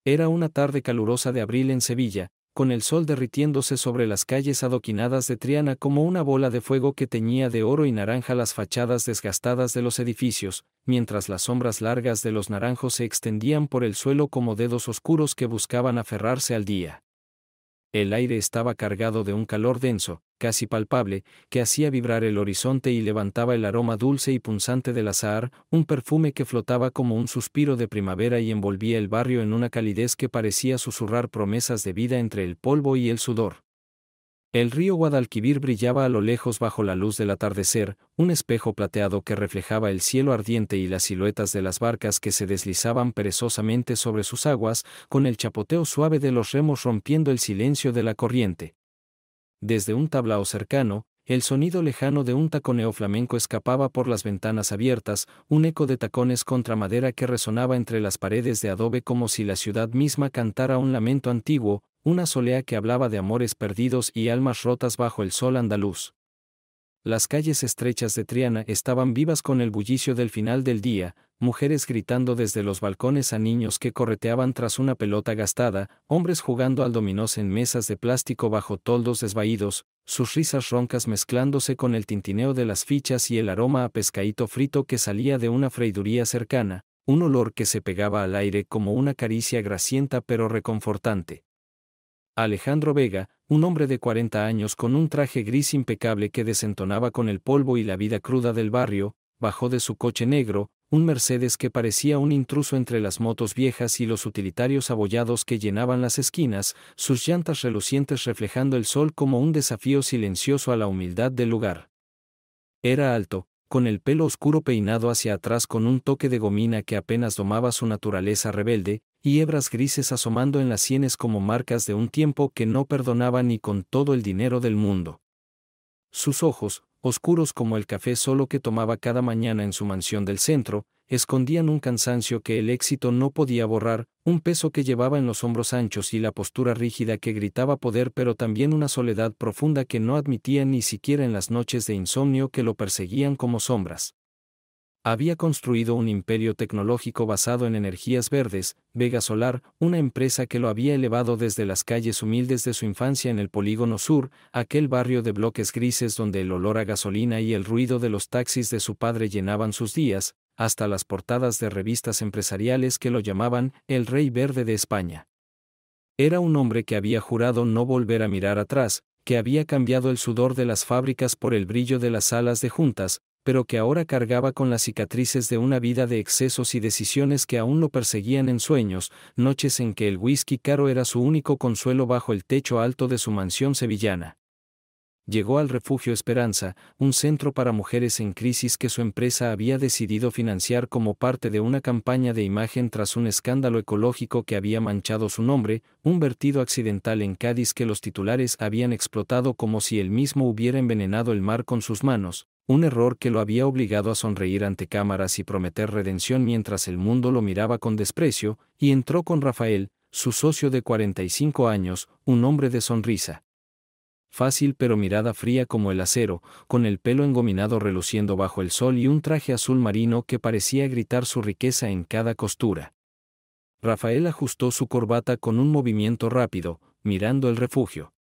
Era una tarde calurosa de abril en Sevilla, con el sol derritiéndose sobre las calles adoquinadas de Triana como una bola de fuego que teñía de oro y naranja las fachadas desgastadas de los edificios, mientras las sombras largas de los naranjos se extendían por el suelo como dedos oscuros que buscaban aferrarse al día. El aire estaba cargado de un calor denso, casi palpable, que hacía vibrar el horizonte y levantaba el aroma dulce y punzante del azahar, un perfume que flotaba como un suspiro de primavera y envolvía el barrio en una calidez que parecía susurrar promesas de vida entre el polvo y el sudor. El río Guadalquivir brillaba a lo lejos bajo la luz del atardecer, un espejo plateado que reflejaba el cielo ardiente y las siluetas de las barcas que se deslizaban perezosamente sobre sus aguas, con el chapoteo suave de los remos rompiendo el silencio de la corriente. Desde un tablao cercano, el sonido lejano de un taconeo flamenco escapaba por las ventanas abiertas, un eco de tacones contra madera que resonaba entre las paredes de adobe como si la ciudad misma cantara un lamento antiguo, una solea que hablaba de amores perdidos y almas rotas bajo el sol andaluz. Las calles estrechas de Triana estaban vivas con el bullicio del final del día, mujeres gritando desde los balcones a niños que correteaban tras una pelota gastada, hombres jugando al dominó en mesas de plástico bajo toldos desvaídos, sus risas roncas mezclándose con el tintineo de las fichas y el aroma a pescadito frito que salía de una freiduría cercana, un olor que se pegaba al aire como una caricia grasienta pero reconfortante. Alejandro Vega, un hombre de 40 años con un traje gris impecable que desentonaba con el polvo y la vida cruda del barrio, bajó de su coche negro, un Mercedes que parecía un intruso entre las motos viejas y los utilitarios abollados que llenaban las esquinas, sus llantas relucientes reflejando el sol como un desafío silencioso a la humildad del lugar. Era alto, con el pelo oscuro peinado hacia atrás con un toque de gomina que apenas domaba su naturaleza rebelde, y hebras grises asomando en las sienes como marcas de un tiempo que no perdonaba ni con todo el dinero del mundo. Sus ojos, oscuros como el café solo que tomaba cada mañana en su mansión del centro, escondían un cansancio que el éxito no podía borrar, un peso que llevaba en los hombros anchos y la postura rígida que gritaba poder, pero también una soledad profunda que no admitía ni siquiera en las noches de insomnio que lo perseguían como sombras. Había construido un imperio tecnológico basado en energías verdes, Vega Solar, una empresa que lo había elevado desde las calles humildes de su infancia en el Polígono Sur, aquel barrio de bloques grises donde el olor a gasolina y el ruido de los taxis de su padre llenaban sus días, hasta las portadas de revistas empresariales que lo llamaban el Rey Verde de España. Era un hombre que había jurado no volver a mirar atrás, que había cambiado el sudor de las fábricas por el brillo de las salas de juntas, pero que ahora cargaba con las cicatrices de una vida de excesos y decisiones que aún lo perseguían en sueños, noches en que el whisky caro era su único consuelo bajo el techo alto de su mansión sevillana. Llegó al Refugio Esperanza, un centro para mujeres en crisis que su empresa había decidido financiar como parte de una campaña de imagen tras un escándalo ecológico que había manchado su nombre, un vertido accidental en Cádiz que los titulares habían explotado como si él mismo hubiera envenenado el mar con sus manos. Un error que lo había obligado a sonreír ante cámaras y prometer redención mientras el mundo lo miraba con desprecio, y entró con Rafael, su socio de 45 años, un hombre de sonrisa fácil pero mirada fría como el acero, con el pelo engominado reluciendo bajo el sol y un traje azul marino que parecía gritar su riqueza en cada costura. Rafael ajustó su corbata con un movimiento rápido, mirando el refugio.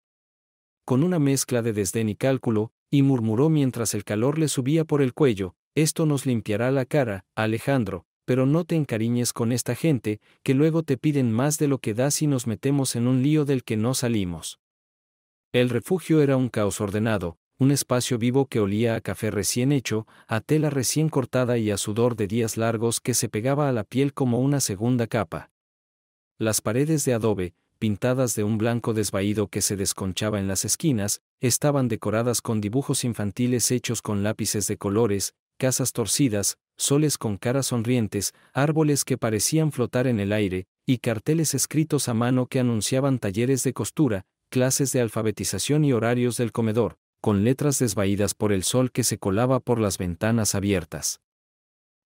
Con una mezcla de desdén y cálculo, y murmuró mientras el calor le subía por el cuello: «Esto nos limpiará la cara, Alejandro, pero no te encariñes con esta gente, que luego te piden más de lo que das y nos metemos en un lío del que no salimos». El refugio era un caos ordenado, un espacio vivo que olía a café recién hecho, a tela recién cortada y a sudor de días largos que se pegaba a la piel como una segunda capa. Las paredes de adobe, pintadas de un blanco desvaído que se desconchaba en las esquinas, estaban decoradas con dibujos infantiles hechos con lápices de colores, casas torcidas, soles con caras sonrientes, árboles que parecían flotar en el aire, y carteles escritos a mano que anunciaban talleres de costura, clases de alfabetización y horarios del comedor, con letras desvaídas por el sol que se colaba por las ventanas abiertas.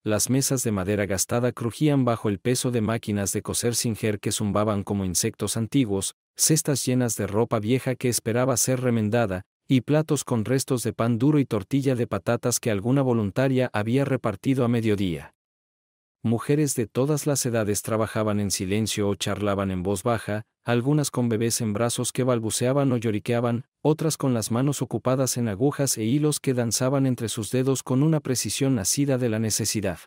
Las mesas de madera gastada crujían bajo el peso de máquinas de coser Singer que zumbaban como insectos antiguos, cestas llenas de ropa vieja que esperaba ser remendada, y platos con restos de pan duro y tortilla de patatas que alguna voluntaria había repartido a mediodía. Mujeres de todas las edades trabajaban en silencio o charlaban en voz baja, algunas con bebés en brazos que balbuceaban o lloriqueaban, otras con las manos ocupadas en agujas e hilos que danzaban entre sus dedos con una precisión nacida de la necesidad.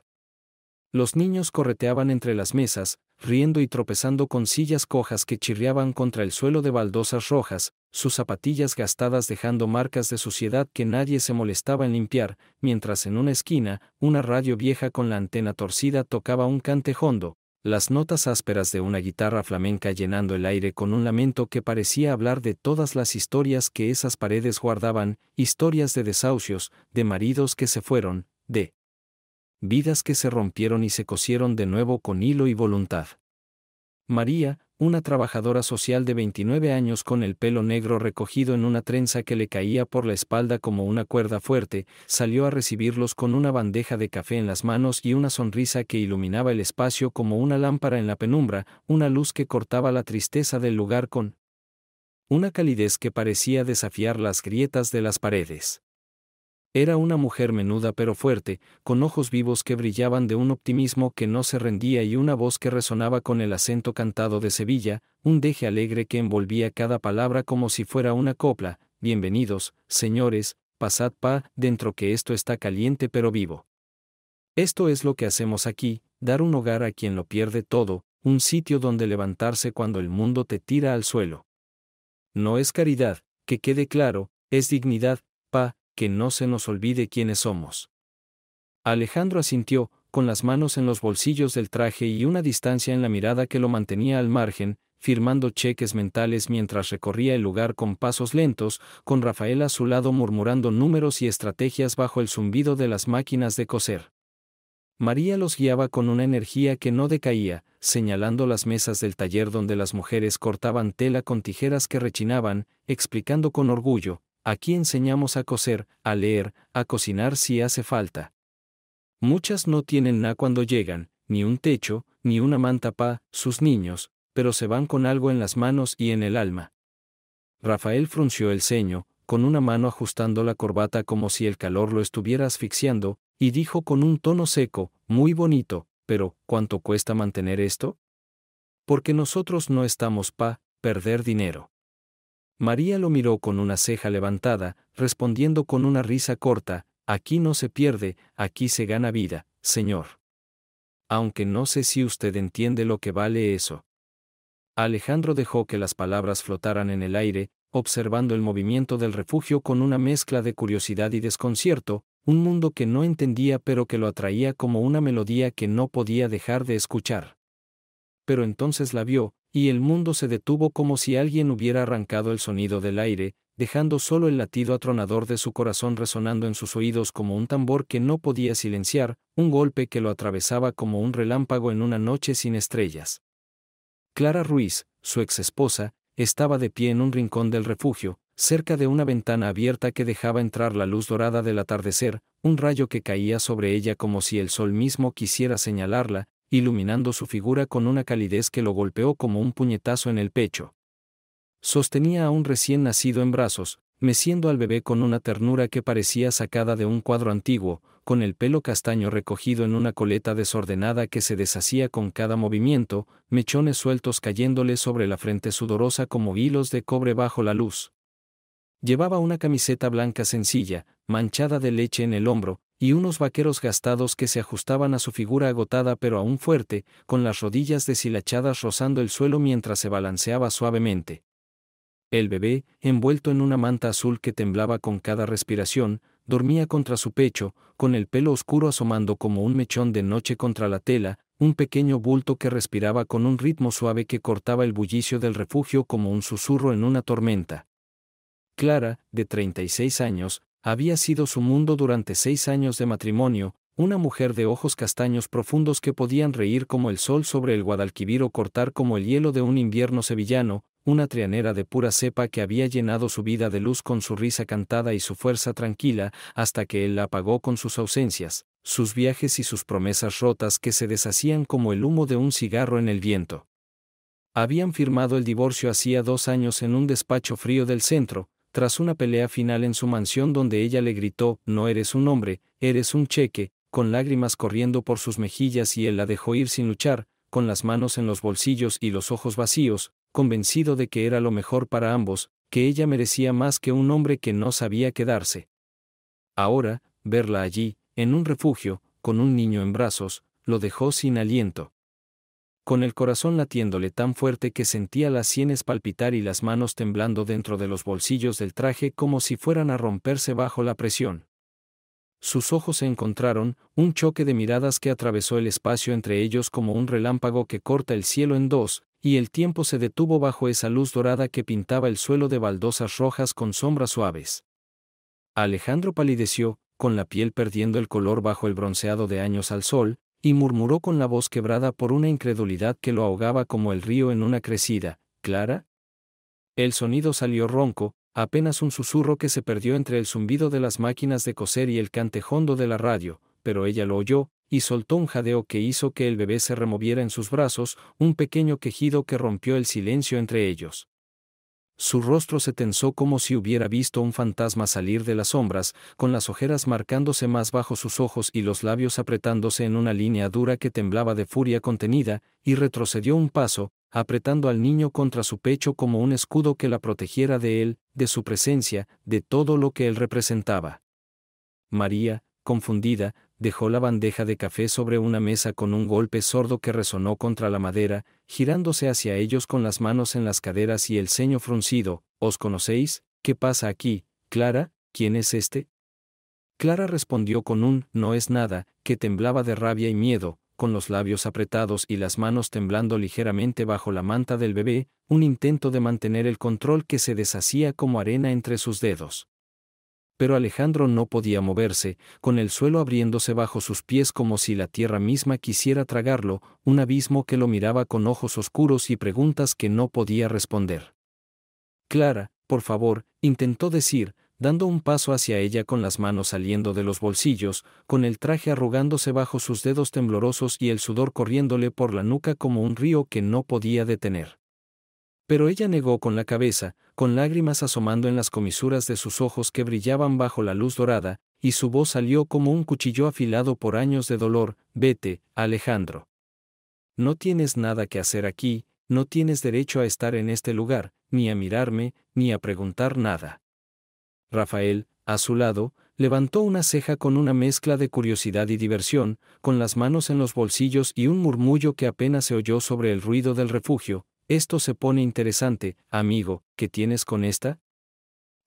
Los niños correteaban entre las mesas, riendo y tropezando con sillas cojas que chirriaban contra el suelo de baldosas rojas, sus zapatillas gastadas dejando marcas de suciedad que nadie se molestaba en limpiar, mientras en una esquina, una radio vieja con la antena torcida tocaba un cante hondo, las notas ásperas de una guitarra flamenca llenando el aire con un lamento que parecía hablar de todas las historias que esas paredes guardaban, historias de desahucios, de maridos que se fueron, de vidas que se rompieron y se cosieron de nuevo con hilo y voluntad. María, una trabajadora social de 29 años con el pelo negro recogido en una trenza que le caía por la espalda como una cuerda fuerte, salió a recibirlos con una bandeja de café en las manos y una sonrisa que iluminaba el espacio como una lámpara en la penumbra, una luz que cortaba la tristeza del lugar con una calidez que parecía desafiar las grietas de las paredes. Era una mujer menuda pero fuerte, con ojos vivos que brillaban de un optimismo que no se rendía y una voz que resonaba con el acento cantado de Sevilla, un deje alegre que envolvía cada palabra como si fuera una copla. Bienvenidos, señores, pasad dentro que esto está caliente pero vivo. Esto es lo que hacemos aquí, dar un hogar a quien lo pierde todo, un sitio donde levantarse cuando el mundo te tira al suelo. No es caridad, que quede claro, es dignidad, que no se nos olvide quiénes somos. Alejandro asintió, con las manos en los bolsillos del traje y una distancia en la mirada que lo mantenía al margen, firmando cheques mentales mientras recorría el lugar con pasos lentos, con Rafael a su lado murmurando números y estrategias bajo el zumbido de las máquinas de coser. María los guiaba con una energía que no decaía, señalando las mesas del taller donde las mujeres cortaban tela con tijeras que rechinaban, explicando con orgullo: aquí enseñamos a coser, a leer, a cocinar si hace falta. Muchas no tienen nada cuando llegan, ni un techo, ni una manta sus niños, pero se van con algo en las manos y en el alma. Rafael frunció el ceño, con una mano ajustando la corbata como si el calor lo estuviera asfixiando, y dijo con un tono seco: muy bonito, pero ¿cuánto cuesta mantener esto? Porque nosotros no estamos perder dinero. María lo miró con una ceja levantada, respondiendo con una risa corta: aquí no se pierde, aquí se gana vida, señor. Aunque no sé si usted entiende lo que vale eso. Alejandro dejó que las palabras flotaran en el aire, observando el movimiento del refugio con una mezcla de curiosidad y desconcierto, un mundo que no entendía pero que lo atraía como una melodía que no podía dejar de escuchar. Pero entonces la vio, y el mundo se detuvo como si alguien hubiera arrancado el sonido del aire, dejando solo el latido atronador de su corazón resonando en sus oídos como un tambor que no podía silenciar, un golpe que lo atravesaba como un relámpago en una noche sin estrellas. Clara Ruiz, su exesposa, estaba de pie en un rincón del refugio, cerca de una ventana abierta que dejaba entrar la luz dorada del atardecer, un rayo que caía sobre ella como si el sol mismo quisiera señalarla, iluminando su figura con una calidez que lo golpeó como un puñetazo en el pecho. Sostenía a un recién nacido en brazos, meciendo al bebé con una ternura que parecía sacada de un cuadro antiguo, con el pelo castaño recogido en una coleta desordenada que se deshacía con cada movimiento, mechones sueltos cayéndole sobre la frente sudorosa como hilos de cobre bajo la luz. Llevaba una camiseta blanca sencilla, manchada de leche en el hombro, y unos vaqueros gastados que se ajustaban a su figura agotada pero aún fuerte, con las rodillas deshilachadas rozando el suelo mientras se balanceaba suavemente. El bebé, envuelto en una manta azul que temblaba con cada respiración, dormía contra su pecho, con el pelo oscuro asomando como un mechón de noche contra la tela, un pequeño bulto que respiraba con un ritmo suave que cortaba el bullicio del refugio como un susurro en una tormenta. Clara, de 36 años, había sido su mundo durante 6 años de matrimonio, una mujer de ojos castaños profundos que podían reír como el sol sobre el Guadalquivir o cortar como el hielo de un invierno sevillano, una trianera de pura cepa que había llenado su vida de luz con su risa cantada y su fuerza tranquila, hasta que él la apagó con sus ausencias, sus viajes y sus promesas rotas que se deshacían como el humo de un cigarro en el viento. Habían firmado el divorcio hacía 2 años en un despacho frío del centro, tras una pelea final en su mansión donde ella le gritó: no eres un hombre, eres un cheque, con lágrimas corriendo por sus mejillas, y él la dejó ir sin luchar, con las manos en los bolsillos y los ojos vacíos, convencido de que era lo mejor para ambos, que ella merecía más que un hombre que no sabía quedarse. Ahora, verla allí, en un refugio, con un niño en brazos, lo dejó sin aliento. Con el corazón latiéndole tan fuerte que sentía las sienes palpitar y las manos temblando dentro de los bolsillos del traje como si fueran a romperse bajo la presión. Sus ojos se encontraron, un choque de miradas que atravesó el espacio entre ellos como un relámpago que corta el cielo en dos, y el tiempo se detuvo bajo esa luz dorada que pintaba el suelo de baldosas rojas con sombras suaves. Alejandro palideció, con la piel perdiendo el color bajo el bronceado de años al sol, y murmuró con la voz quebrada por una incredulidad que lo ahogaba como el río en una crecida: ¿Clara? El sonido salió ronco, apenas un susurro que se perdió entre el zumbido de las máquinas de coser y el cantejondo de la radio, pero ella lo oyó, y soltó un jadeo que hizo que el bebé se removiera en sus brazos, un pequeño quejido que rompió el silencio entre ellos. Su rostro se tensó como si hubiera visto un fantasma salir de las sombras, con las ojeras marcándose más bajo sus ojos y los labios apretándose en una línea dura que temblaba de furia contenida, y retrocedió un paso, apretando al niño contra su pecho como un escudo que la protegiera de él, de su presencia, de todo lo que él representaba. María, confundida, dejó la bandeja de café sobre una mesa con un golpe sordo que resonó contra la madera, girándose hacia ellos con las manos en las caderas y el ceño fruncido. ¿Os conocéis? ¿Qué pasa aquí, Clara? ¿Quién es este? Clara respondió con un «no es nada», que temblaba de rabia y miedo, con los labios apretados y las manos temblando ligeramente bajo la manta del bebé, un intento de mantener el control que se deshacía como arena entre sus dedos. Pero Alejandro no podía moverse, con el suelo abriéndose bajo sus pies como si la tierra misma quisiera tragarlo, un abismo que lo miraba con ojos oscuros y preguntas que no podía responder. «Clara, por favor», intentó decir, dando un paso hacia ella con las manos saliendo de los bolsillos, con el traje arrugándose bajo sus dedos temblorosos y el sudor corriéndole por la nuca como un río que no podía detener. Pero ella negó con la cabeza, con lágrimas asomando en las comisuras de sus ojos que brillaban bajo la luz dorada, y su voz salió como un cuchillo afilado por años de dolor: «Vete, Alejandro. No tienes nada que hacer aquí, no tienes derecho a estar en este lugar, ni a mirarme, ni a preguntar nada». Rafael, a su lado, levantó una ceja con una mezcla de curiosidad y diversión, con las manos en los bolsillos y un murmullo que apenas se oyó sobre el ruido del refugio: «Esto se pone interesante, amigo, ¿qué tienes con esta?».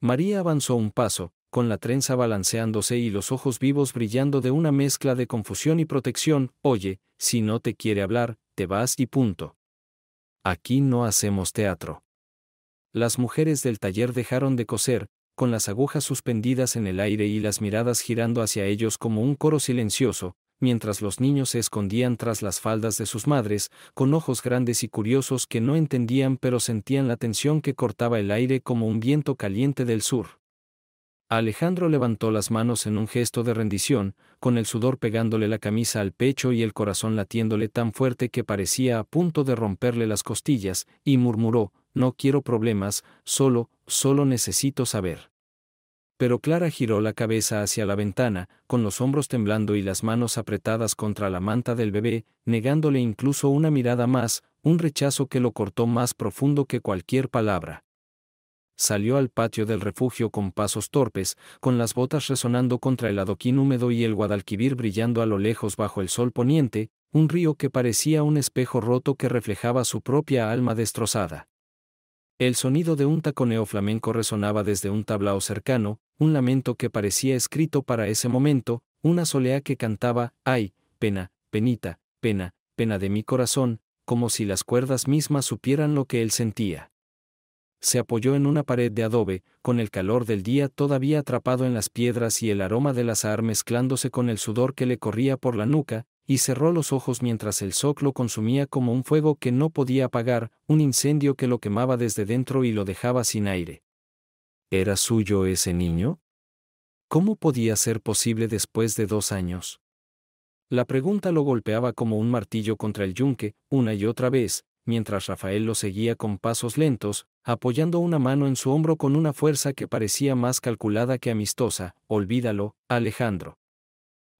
María avanzó un paso, con la trenza balanceándose y los ojos vivos brillando de una mezcla de confusión y protección. «Oye, si no te quiere hablar, te vas y punto. Aquí no hacemos teatro». Las mujeres del taller dejaron de coser, con las agujas suspendidas en el aire y las miradas girando hacia ellos como un coro silencioso, mientras los niños se escondían tras las faldas de sus madres, con ojos grandes y curiosos que no entendían pero sentían la tensión que cortaba el aire como un viento caliente del sur. Alejandro levantó las manos en un gesto de rendición, con el sudor pegándole la camisa al pecho y el corazón latiéndole tan fuerte que parecía a punto de romperle las costillas, y murmuró: «No quiero problemas, solo necesito saber». Pero Clara giró la cabeza hacia la ventana, con los hombros temblando y las manos apretadas contra la manta del bebé, negándole incluso una mirada más, un rechazo que lo cortó más profundo que cualquier palabra. Salió al patio del refugio con pasos torpes, con las botas resonando contra el adoquín húmedo y el Guadalquivir brillando a lo lejos bajo el sol poniente, un río que parecía un espejo roto que reflejaba su propia alma destrozada. El sonido de un taconeo flamenco resonaba desde un tablao cercano, un lamento que parecía escrito para ese momento, una solea que cantaba: «Ay, pena, penita, pena, pena de mi corazón», como si las cuerdas mismas supieran lo que él sentía. Se apoyó en una pared de adobe, con el calor del día todavía atrapado en las piedras y el aroma del azahar mezclándose con el sudor que le corría por la nuca, y cerró los ojos mientras el shock lo consumía como un fuego que no podía apagar, un incendio que lo quemaba desde dentro y lo dejaba sin aire. ¿Era suyo ese niño? ¿Cómo podía ser posible después de 2 años? La pregunta lo golpeaba como un martillo contra el yunque, una y otra vez, mientras Rafael lo seguía con pasos lentos, apoyando una mano en su hombro con una fuerza que parecía más calculada que amistosa. «Olvídalo, Alejandro.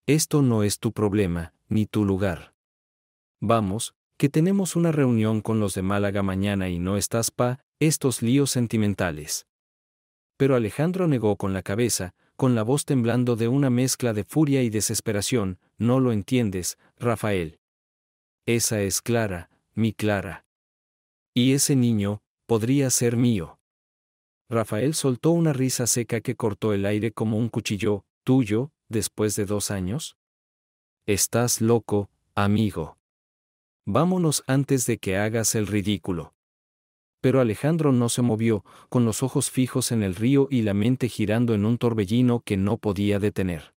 Esto no es tu problema, ni tu lugar. Vamos, que tenemos una reunión con los de Málaga mañana y no estás estos líos sentimentales. Pero Alejandro negó con la cabeza, con la voz temblando de una mezcla de furia y desesperación. No lo entiendes, Rafael. Esa es Clara, mi Clara. Y ese niño, podría ser mío. Rafael soltó una risa seca que cortó el aire como un cuchillo. ¿Tuyo, después de 2 años? Estás loco, amigo. Vámonos antes de que hagas el ridículo. Pero Alejandro no se movió, con los ojos fijos en el río y la mente girando en un torbellino que no podía detener.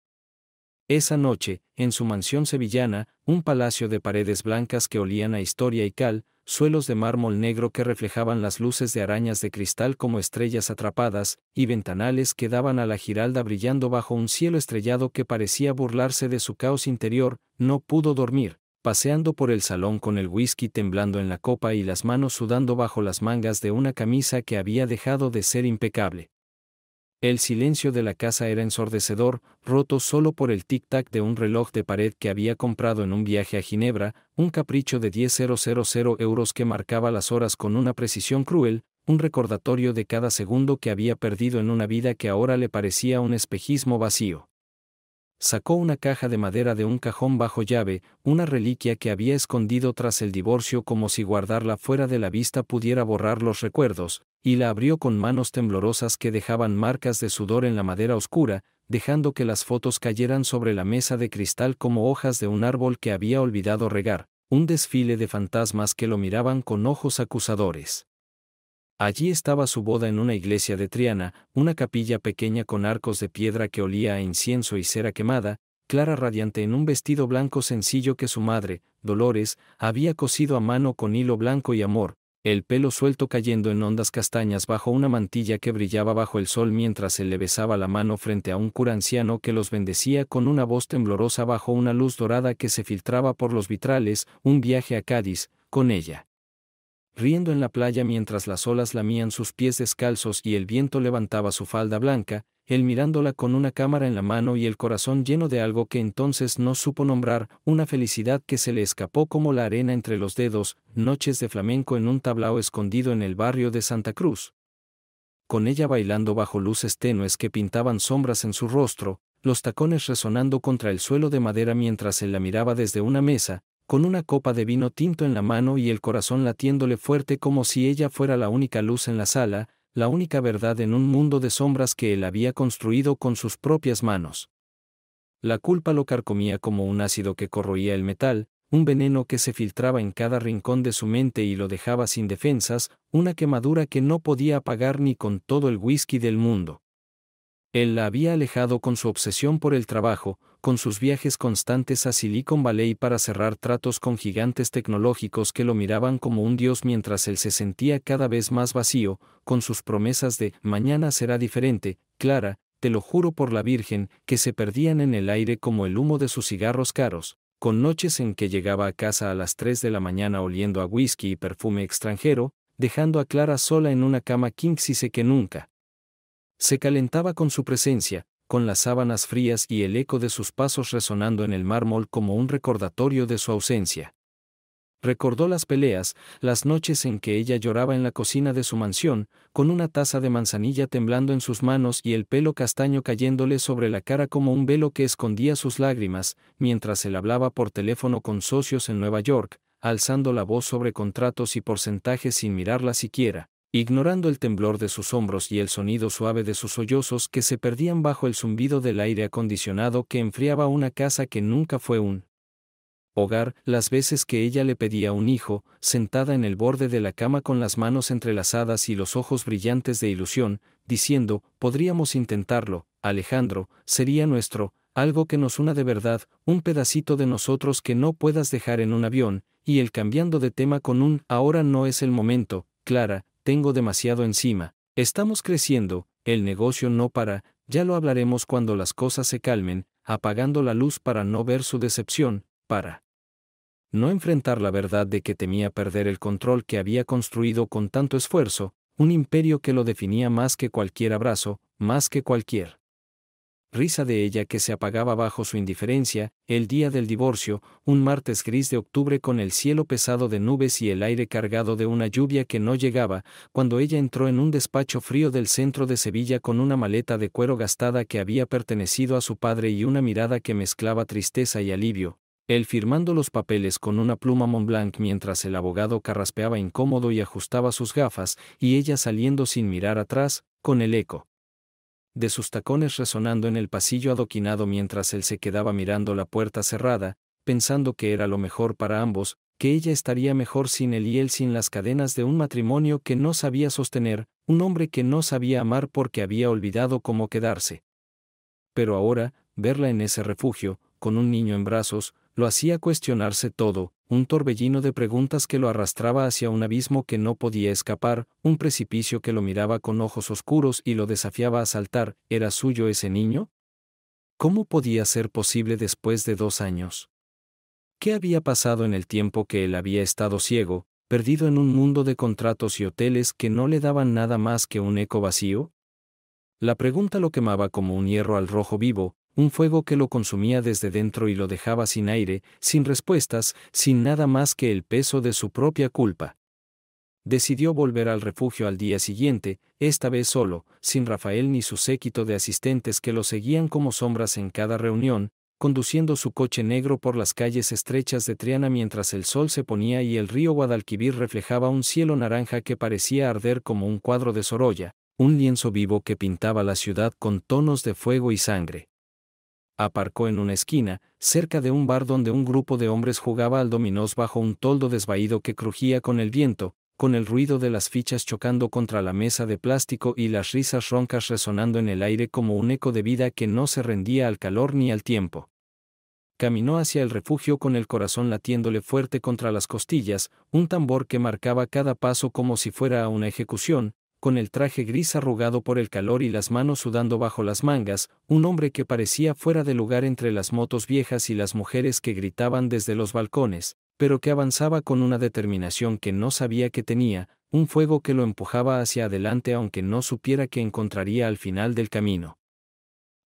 Esa noche, en su mansión sevillana, un palacio de paredes blancas que olían a historia y cal, suelos de mármol negro que reflejaban las luces de arañas de cristal como estrellas atrapadas, y ventanales que daban a la Giralda brillando bajo un cielo estrellado que parecía burlarse de su caos interior, no pudo dormir, paseando por el salón con el whisky temblando en la copa y las manos sudando bajo las mangas de una camisa que había dejado de ser impecable. El silencio de la casa era ensordecedor, roto solo por el tic-tac de un reloj de pared que había comprado en un viaje a Ginebra, un capricho de 10.000 euros que marcaba las horas con una precisión cruel, un recordatorio de cada segundo que había perdido en una vida que ahora le parecía un espejismo vacío. Sacó una caja de madera de un cajón bajo llave, una reliquia que había escondido tras el divorcio como si guardarla fuera de la vista pudiera borrar los recuerdos, y la abrió con manos temblorosas que dejaban marcas de sudor en la madera oscura, dejando que las fotos cayeran sobre la mesa de cristal como hojas de un árbol que había olvidado regar, un desfile de fantasmas que lo miraban con ojos acusadores. Allí estaba su boda en una iglesia de Triana, una capilla pequeña con arcos de piedra que olía a incienso y cera quemada, Clara radiante en un vestido blanco sencillo que su madre, Dolores, había cosido a mano con hilo blanco y amor, el pelo suelto cayendo en ondas castañas bajo una mantilla que brillaba bajo el sol mientras él le besaba la mano frente a un cura anciano que los bendecía con una voz temblorosa bajo una luz dorada que se filtraba por los vitrales, un viaje a Cádiz, con ella. Riendo en la playa mientras las olas lamían sus pies descalzos y el viento levantaba su falda blanca, él mirándola con una cámara en la mano y el corazón lleno de algo que entonces no supo nombrar, una felicidad que se le escapó como la arena entre los dedos, noches de flamenco en un tablao escondido en el barrio de Santa Cruz. Con ella bailando bajo luces tenues que pintaban sombras en su rostro, los tacones resonando contra el suelo de madera mientras él la miraba desde una mesa, con una copa de vino tinto en la mano y el corazón latiéndole fuerte como si ella fuera la única luz en la sala, la única verdad en un mundo de sombras que él había construido con sus propias manos. La culpa lo carcomía como un ácido que corroía el metal, un veneno que se filtraba en cada rincón de su mente y lo dejaba sin defensas, una quemadura que no podía apagar ni con todo el whisky del mundo. Él la había alejado con su obsesión por el trabajo, con sus viajes constantes a Silicon Valley para cerrar tratos con gigantes tecnológicos que lo miraban como un dios mientras él se sentía cada vez más vacío, con sus promesas de «mañana será diferente, Clara, te lo juro por la Virgen», que se perdían en el aire como el humo de sus cigarros caros, con noches en que llegaba a casa a las 3 de la mañana oliendo a whisky y perfume extranjero, dejando a Clara sola en una cama king-size que nunca se calentaba con su presencia, con las sábanas frías y el eco de sus pasos resonando en el mármol como un recordatorio de su ausencia. Recordó las peleas, las noches en que ella lloraba en la cocina de su mansión, con una taza de manzanilla temblando en sus manos y el pelo castaño cayéndole sobre la cara como un velo que escondía sus lágrimas, mientras él hablaba por teléfono con socios en Nueva York, alzando la voz sobre contratos y porcentajes sin mirarla siquiera, ignorando el temblor de sus hombros y el sonido suave de sus sollozos que se perdían bajo el zumbido del aire acondicionado que enfriaba una casa que nunca fue un hogar, las veces que ella le pedía un hijo, sentada en el borde de la cama con las manos entrelazadas y los ojos brillantes de ilusión, diciendo, podríamos intentarlo, Alejandro, sería nuestro, algo que nos una de verdad, un pedacito de nosotros que no puedas dejar en un avión, y él cambiando de tema con un, ahora no es el momento, Clara, tengo demasiado encima, estamos creciendo, el negocio no para, ya lo hablaremos cuando las cosas se calmen, apagando la luz para no ver su decepción, para no enfrentar la verdad de que temía perder el control que había construido con tanto esfuerzo, un imperio que lo definía más que cualquier abrazo, más que cualquier risa de ella que se apagaba bajo su indiferencia, el día del divorcio, un martes gris de octubre con el cielo pesado de nubes y el aire cargado de una lluvia que no llegaba, cuando ella entró en un despacho frío del centro de Sevilla con una maleta de cuero gastada que había pertenecido a su padre y una mirada que mezclaba tristeza y alivio, él firmando los papeles con una pluma Montblanc mientras el abogado carraspeaba incómodo y ajustaba sus gafas, y ella saliendo sin mirar atrás, con el eco de sus tacones resonando en el pasillo adoquinado mientras él se quedaba mirando la puerta cerrada, pensando que era lo mejor para ambos, que ella estaría mejor sin él y él sin las cadenas de un matrimonio que no sabía sostener, un hombre que no sabía amar porque había olvidado cómo quedarse. Pero ahora, verla en ese refugio, con un niño en brazos, lo hacía cuestionarse todo, un torbellino de preguntas que lo arrastraba hacia un abismo que no podía escapar, un precipicio que lo miraba con ojos oscuros y lo desafiaba a saltar. ¿Era suyo ese niño? ¿Cómo podía ser posible después de 2 años? ¿Qué había pasado en el tiempo que él había estado ciego, perdido en un mundo de contratos y hoteles que no le daban nada más que un eco vacío? La pregunta lo quemaba como un hierro al rojo vivo, un fuego que lo consumía desde dentro y lo dejaba sin aire, sin respuestas, sin nada más que el peso de su propia culpa. Decidió volver al refugio al día siguiente, esta vez solo, sin Rafael ni su séquito de asistentes que lo seguían como sombras en cada reunión, conduciendo su coche negro por las calles estrechas de Triana mientras el sol se ponía y el río Guadalquivir reflejaba un cielo naranja que parecía arder como un cuadro de Sorolla, un lienzo vivo que pintaba la ciudad con tonos de fuego y sangre. Aparcó en una esquina, cerca de un bar donde un grupo de hombres jugaba al dominós bajo un toldo desvaído que crujía con el viento, con el ruido de las fichas chocando contra la mesa de plástico y las risas roncas resonando en el aire como un eco de vida que no se rendía al calor ni al tiempo. Caminó hacia el refugio con el corazón latiéndole fuerte contra las costillas, un tambor que marcaba cada paso como si fuera a una ejecución, con el traje gris arrugado por el calor y las manos sudando bajo las mangas, un hombre que parecía fuera de lugar entre las motos viejas y las mujeres que gritaban desde los balcones, pero que avanzaba con una determinación que no sabía que tenía, un fuego que lo empujaba hacia adelante aunque no supiera qué encontraría al final del camino.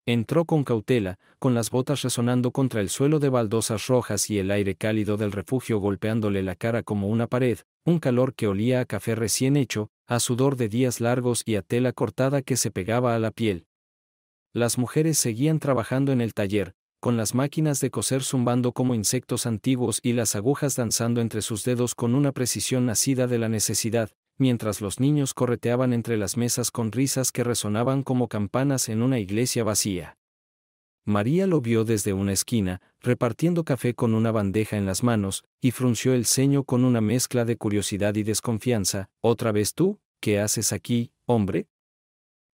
Entró con cautela, con las botas resonando contra el suelo de baldosas rojas y el aire cálido del refugio golpeándole la cara como una pared, un calor que olía a café recién hecho, a sudor de días largos y a tela cortada que se pegaba a la piel. Las mujeres seguían trabajando en el taller, con las máquinas de coser zumbando como insectos antiguos y las agujas danzando entre sus dedos con una precisión nacida de la necesidad, mientras los niños correteaban entre las mesas con risas que resonaban como campanas en una iglesia vacía. María lo vio desde una esquina, repartiendo café con una bandeja en las manos, y frunció el ceño con una mezcla de curiosidad y desconfianza. ¿Otra vez tú? ¿Qué haces aquí, hombre?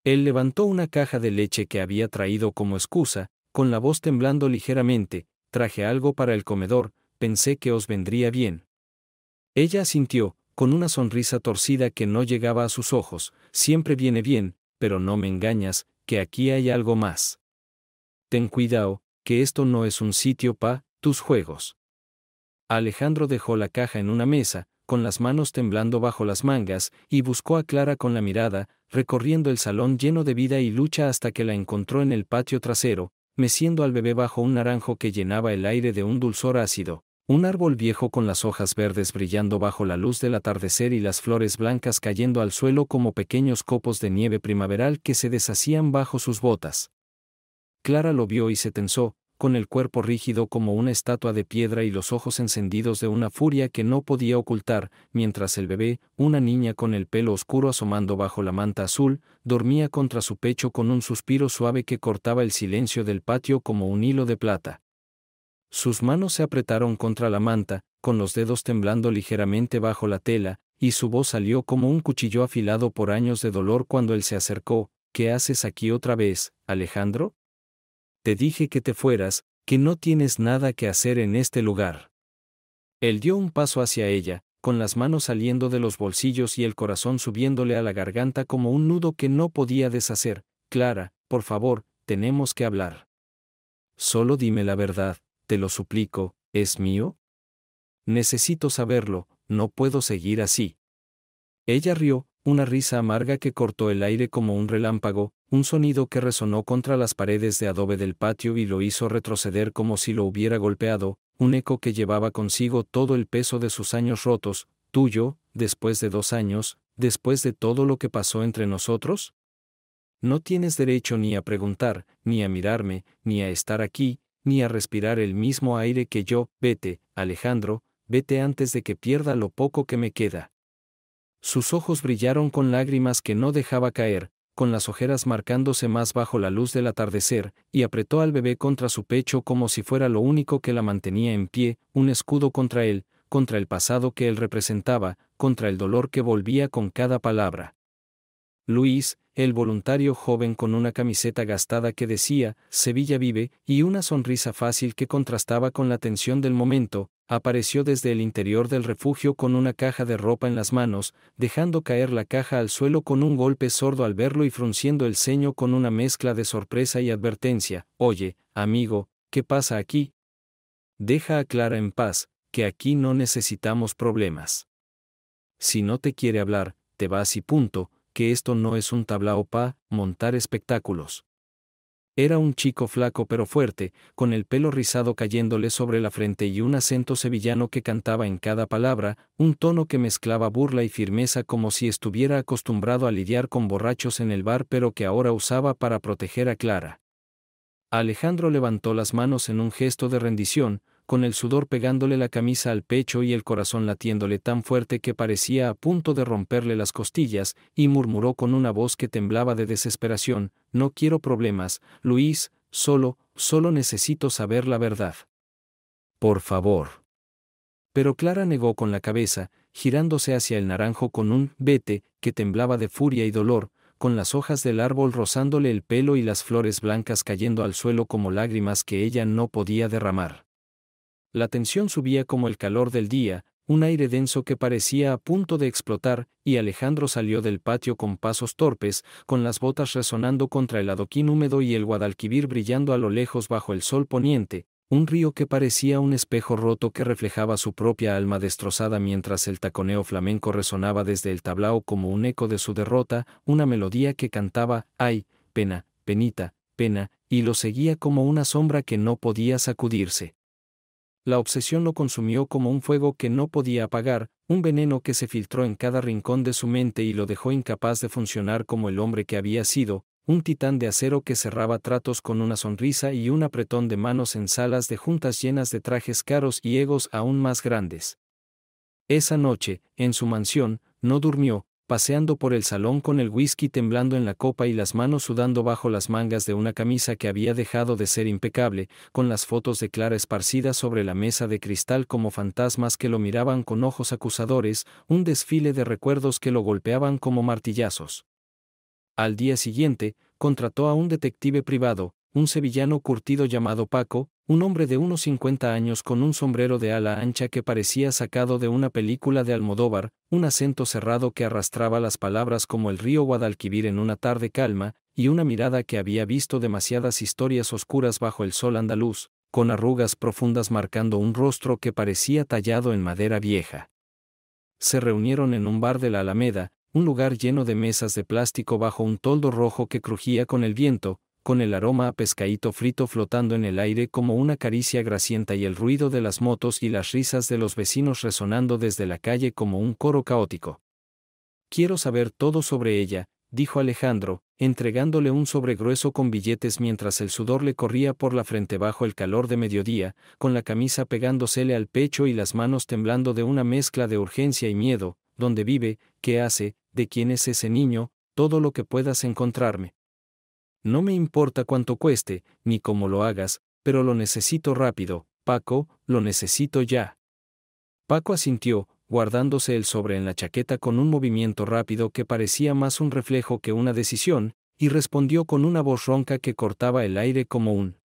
Él levantó una caja de leche que había traído como excusa, con la voz temblando ligeramente. Traje algo para el comedor, pensé que os vendría bien. Ella asintió, con una sonrisa torcida que no llegaba a sus ojos. Siempre viene bien, pero no me engañas, que aquí hay algo más. Ten cuidado, que esto no es un sitio pa' tus juegos. Alejandro dejó la caja en una mesa, con las manos temblando bajo las mangas, y buscó a Clara con la mirada, recorriendo el salón lleno de vida y lucha hasta que la encontró en el patio trasero, meciendo al bebé bajo un naranjo que llenaba el aire de un dulzor ácido, un árbol viejo con las hojas verdes brillando bajo la luz del atardecer y las flores blancas cayendo al suelo como pequeños copos de nieve primaveral que se deshacían bajo sus botas. Clara lo vio y se tensó, con el cuerpo rígido como una estatua de piedra y los ojos encendidos de una furia que no podía ocultar, mientras el bebé, una niña con el pelo oscuro asomando bajo la manta azul, dormía contra su pecho con un suspiro suave que cortaba el silencio del patio como un hilo de plata. Sus manos se apretaron contra la manta, con los dedos temblando ligeramente bajo la tela, y su voz salió como un cuchillo afilado por años de dolor cuando él se acercó. ¿Qué haces aquí otra vez, Alejandro? Te dije que te fueras, que no tienes nada que hacer en este lugar. Él dio un paso hacia ella, con las manos saliendo de los bolsillos y el corazón subiéndole a la garganta como un nudo que no podía deshacer. Clara, por favor, tenemos que hablar. Solo dime la verdad, te lo suplico, ¿es mío? Necesito saberlo, no puedo seguir así. Ella rió, una risa amarga que cortó el aire como un relámpago. un sonido que resonó contra las paredes de adobe del patio y lo hizo retroceder como si lo hubiera golpeado, un eco que llevaba consigo todo el peso de sus años rotos. ¿Tuyo, después de 2 años, después de todo lo que pasó entre nosotros? No tienes derecho ni a preguntar, ni a mirarme, ni a estar aquí, ni a respirar el mismo aire que yo. Vete, Alejandro, vete antes de que pierda lo poco que me queda. Sus ojos brillaron con lágrimas que no dejaba caer, con las ojeras marcándose más bajo la luz del atardecer, y apretó al bebé contra su pecho como si fuera lo único que la mantenía en pie, un escudo contra él, contra el pasado que él representaba, contra el dolor que volvía con cada palabra. Luis, el voluntario joven con una camiseta gastada que decía, Sevilla vive, y una sonrisa fácil que contrastaba con la tensión del momento, apareció desde el interior del refugio con una caja de ropa en las manos, dejando caer la caja al suelo con un golpe sordo al verlo y frunciendo el ceño con una mezcla de sorpresa y advertencia. Oye, amigo, ¿qué pasa aquí? Deja a Clara en paz, que aquí no necesitamos problemas. Si no te quiere hablar, te vas y punto, que esto no es un tablao pa' montar espectáculos. Era un chico flaco pero fuerte, con el pelo rizado cayéndole sobre la frente y un acento sevillano que cantaba en cada palabra, un tono que mezclaba burla y firmeza como si estuviera acostumbrado a lidiar con borrachos en el bar pero que ahora usaba para proteger a Clara. Alejandro levantó las manos en un gesto de rendición, con el sudor pegándole la camisa al pecho y el corazón latiéndole tan fuerte que parecía a punto de romperle las costillas, y murmuró con una voz que temblaba de desesperación, no quiero problemas, Luis, solo necesito saber la verdad. Por favor. Pero Clara negó con la cabeza, girándose hacia el naranjo con un vete que temblaba de furia y dolor, con las hojas del árbol rozándole el pelo y las flores blancas cayendo al suelo como lágrimas que ella no podía derramar. La tensión subía como el calor del día, un aire denso que parecía a punto de explotar, y Alejandro salió del patio con pasos torpes, con las botas resonando contra el adoquín húmedo y el Guadalquivir brillando a lo lejos bajo el sol poniente, un río que parecía un espejo roto que reflejaba su propia alma destrozada mientras el taconeo flamenco resonaba desde el tablao como un eco de su derrota, una melodía que cantaba, ay, pena, penita, pena, y lo seguía como una sombra que no podía sacudirse. La obsesión lo consumió como un fuego que no podía apagar, un veneno que se filtró en cada rincón de su mente y lo dejó incapaz de funcionar como el hombre que había sido, un titán de acero que cerraba tratos con una sonrisa y un apretón de manos en salas de juntas llenas de trajes caros y egos aún más grandes. Esa noche, en su mansión, no durmió, paseando por el salón con el whisky temblando en la copa y las manos sudando bajo las mangas de una camisa que había dejado de ser impecable, con las fotos de Clara esparcidas sobre la mesa de cristal como fantasmas que lo miraban con ojos acusadores, un desfile de recuerdos que lo golpeaban como martillazos. Al día siguiente, contrató a un detective privado, un sevillano curtido llamado Paco, un hombre de unos 50 años con un sombrero de ala ancha que parecía sacado de una película de Almodóvar, un acento cerrado que arrastraba las palabras como el río Guadalquivir en una tarde calma, y una mirada que había visto demasiadas historias oscuras bajo el sol andaluz, con arrugas profundas marcando un rostro que parecía tallado en madera vieja. Se reunieron en un bar de la Alameda, un lugar lleno de mesas de plástico bajo un toldo rojo que crujía con el viento, con el aroma a pescadito frito flotando en el aire como una caricia grasienta y el ruido de las motos y las risas de los vecinos resonando desde la calle como un coro caótico. Quiero saber todo sobre ella, dijo Alejandro, entregándole un sobre grueso con billetes mientras el sudor le corría por la frente bajo el calor de mediodía, con la camisa pegándosele al pecho y las manos temblando de una mezcla de urgencia y miedo. ¿Dónde vive? ¿Qué hace? ¿De quién es ese niño? Todo lo que puedas encontrarme. No me importa cuánto cueste, ni cómo lo hagas, pero lo necesito rápido, Paco, lo necesito ya. Paco asintió, guardándose el sobre en la chaqueta con un movimiento rápido que parecía más un reflejo que una decisión, y respondió con una voz ronca que cortaba el aire como un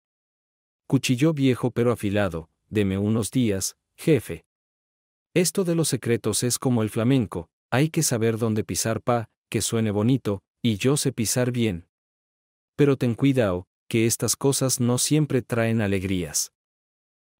cuchillo viejo pero afilado, deme unos días, jefe. Esto de los secretos es como el flamenco, hay que saber dónde pisar que suene bonito, y yo sé pisar bien. Pero ten cuidado, que estas cosas no siempre traen alegrías.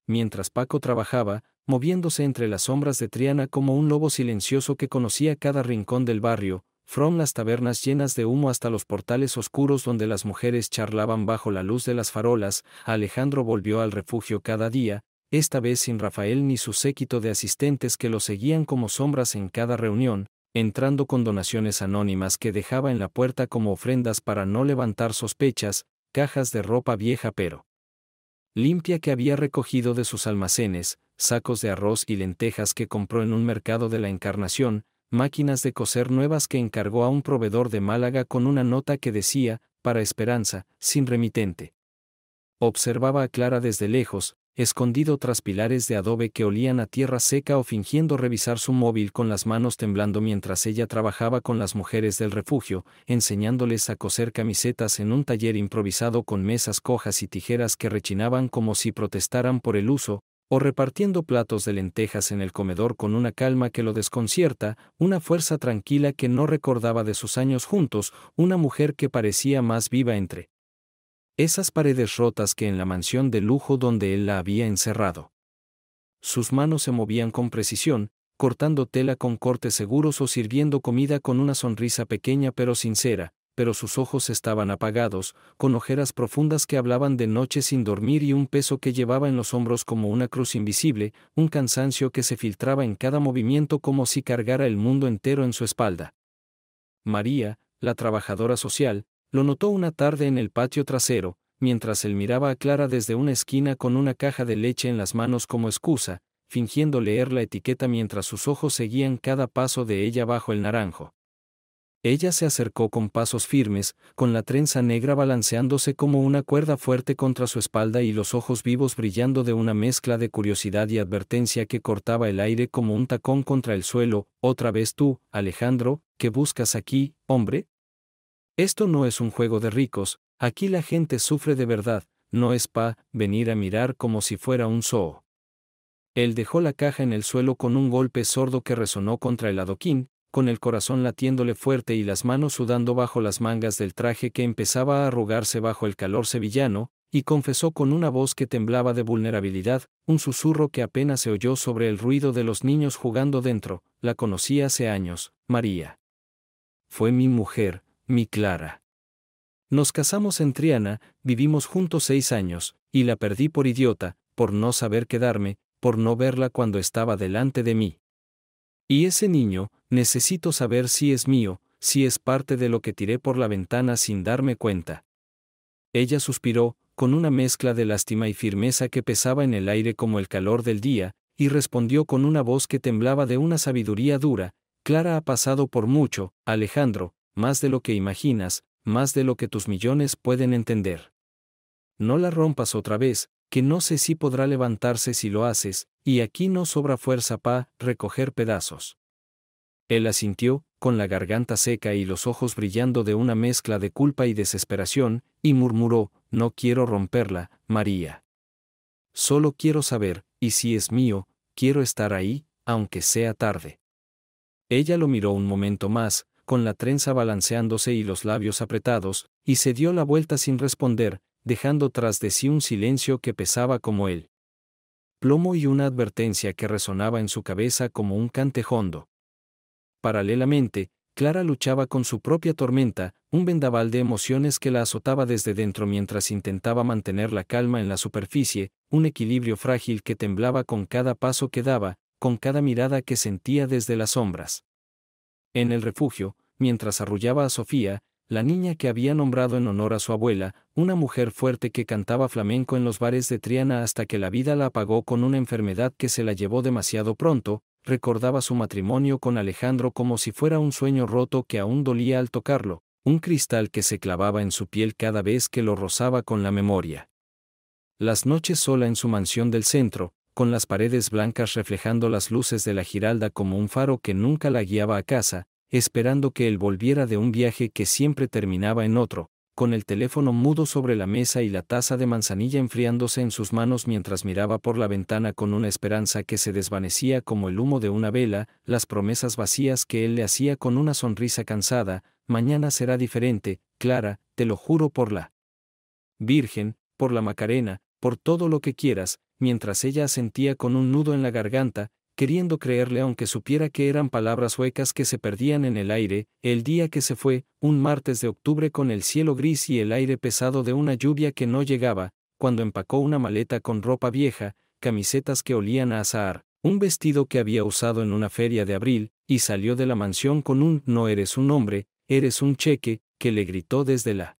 Mientras Paco trabajaba, moviéndose entre las sombras de Triana como un lobo silencioso que conocía cada rincón del barrio, from las tabernas llenas de humo hasta los portales oscuros donde las mujeres charlaban bajo la luz de las farolas, Alejandro volvió al refugio cada día, esta vez sin Rafael ni su séquito de asistentes que lo seguían como sombras en cada reunión, entrando con donaciones anónimas que dejaba en la puerta como ofrendas para no levantar sospechas, cajas de ropa vieja pero limpia que había recogido de sus almacenes, sacos de arroz y lentejas que compró en un mercado de la Encarnación, máquinas de coser nuevas que encargó a un proveedor de Málaga con una nota que decía, para Esperanza, sin remitente. Observaba a Clara desde lejos, escondido tras pilares de adobe que olían a tierra seca o fingiendo revisar su móvil con las manos temblando mientras ella trabajaba con las mujeres del refugio, enseñándoles a coser camisetas en un taller improvisado con mesas cojas y tijeras que rechinaban como si protestaran por el uso, o repartiendo platos de lentejas en el comedor con una calma que lo desconcierta, una fuerza tranquila que no recordaba de sus años juntos, una mujer que parecía más viva entre esas paredes rotas que en la mansión de lujo donde él la había encerrado. Sus manos se movían con precisión, cortando tela con cortes seguros o sirviendo comida con una sonrisa pequeña pero sincera, pero sus ojos estaban apagados, con ojeras profundas que hablaban de noches sin dormir y un peso que llevaba en los hombros como una cruz invisible, un cansancio que se filtraba en cada movimiento como si cargara el mundo entero en su espalda. María, la trabajadora social, lo notó una tarde en el patio trasero, mientras él miraba a Clara desde una esquina con una caja de leche en las manos como excusa, fingiendo leer la etiqueta mientras sus ojos seguían cada paso de ella bajo el naranjo. Ella se acercó con pasos firmes, con la trenza negra balanceándose como una cuerda fuerte contra su espalda y los ojos vivos brillando de una mezcla de curiosidad y advertencia que cortaba el aire como un tacón contra el suelo. ¿Otra vez tú, Alejandro, qué buscas aquí, hombre? Esto no es un juego de ricos, aquí la gente sufre de verdad, no es venir a mirar como si fuera un zoo. Él dejó la caja en el suelo con un golpe sordo que resonó contra el adoquín, con el corazón latiéndole fuerte y las manos sudando bajo las mangas del traje que empezaba a arrugarse bajo el calor sevillano, y confesó con una voz que temblaba de vulnerabilidad, un susurro que apenas se oyó sobre el ruido de los niños jugando dentro: la conocí hace años, María. Fue mi mujer, mi Clara. Nos casamos en Triana, vivimos juntos 6 años, y la perdí por idiota, por no saber quedarme, por no verla cuando estaba delante de mí. Y ese niño, necesito saber si es mío, si es parte de lo que tiré por la ventana sin darme cuenta. Ella suspiró, con una mezcla de lástima y firmeza que pesaba en el aire como el calor del día, y respondió con una voz que temblaba de una sabiduría dura: Clara ha pasado por mucho, Alejandro, más de lo que imaginas, más de lo que tus millones pueden entender. No la rompas otra vez, que no sé si podrá levantarse si lo haces, y aquí no sobra fuerza para recoger pedazos. Él asintió, con la garganta seca y los ojos brillando de una mezcla de culpa y desesperación, y murmuró: no quiero romperla, María. Solo quiero saber, y si es mío, quiero estar ahí, aunque sea tarde. Ella lo miró un momento más, con la trenza balanceándose y los labios apretados, y se dio la vuelta sin responder, dejando tras de sí un silencio que pesaba como el plomo y una advertencia que resonaba en su cabeza como un cantejondo. Paralelamente, Clara luchaba con su propia tormenta, un vendaval de emociones que la azotaba desde dentro mientras intentaba mantener la calma en la superficie, un equilibrio frágil que temblaba con cada paso que daba, con cada mirada que sentía desde las sombras. En el refugio, mientras arrullaba a Sofía, la niña que había nombrado en honor a su abuela, una mujer fuerte que cantaba flamenco en los bares de Triana hasta que la vida la apagó con una enfermedad que se la llevó demasiado pronto, recordaba su matrimonio con Alejandro como si fuera un sueño roto que aún dolía al tocarlo, un cristal que se clavaba en su piel cada vez que lo rozaba con la memoria. Las noches sola en su mansión del centro, con las paredes blancas reflejando las luces de la Giralda como un faro que nunca la guiaba a casa, esperando que él volviera de un viaje que siempre terminaba en otro, con el teléfono mudo sobre la mesa y la taza de manzanilla enfriándose en sus manos mientras miraba por la ventana con una esperanza que se desvanecía como el humo de una vela, las promesas vacías que él le hacía con una sonrisa cansada: mañana será diferente, Clara, te lo juro por la Virgen, por la Macarena, por todo lo que quieras, mientras ella asentía con un nudo en la garganta, queriendo creerle aunque supiera que eran palabras huecas que se perdían en el aire. El día que se fue, un martes de octubre con el cielo gris y el aire pesado de una lluvia que no llegaba, cuando empacó una maleta con ropa vieja, camisetas que olían a azahar, un vestido que había usado en una feria de abril, y salió de la mansión con un «No eres un hombre, eres un cheque», que le gritó desde la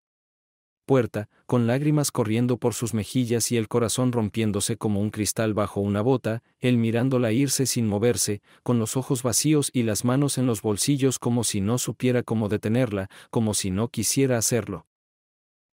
puerta, con lágrimas corriendo por sus mejillas y el corazón rompiéndose como un cristal bajo una bota, él mirándola irse sin moverse, con los ojos vacíos y las manos en los bolsillos como si no supiera cómo detenerla, como si no quisiera hacerlo.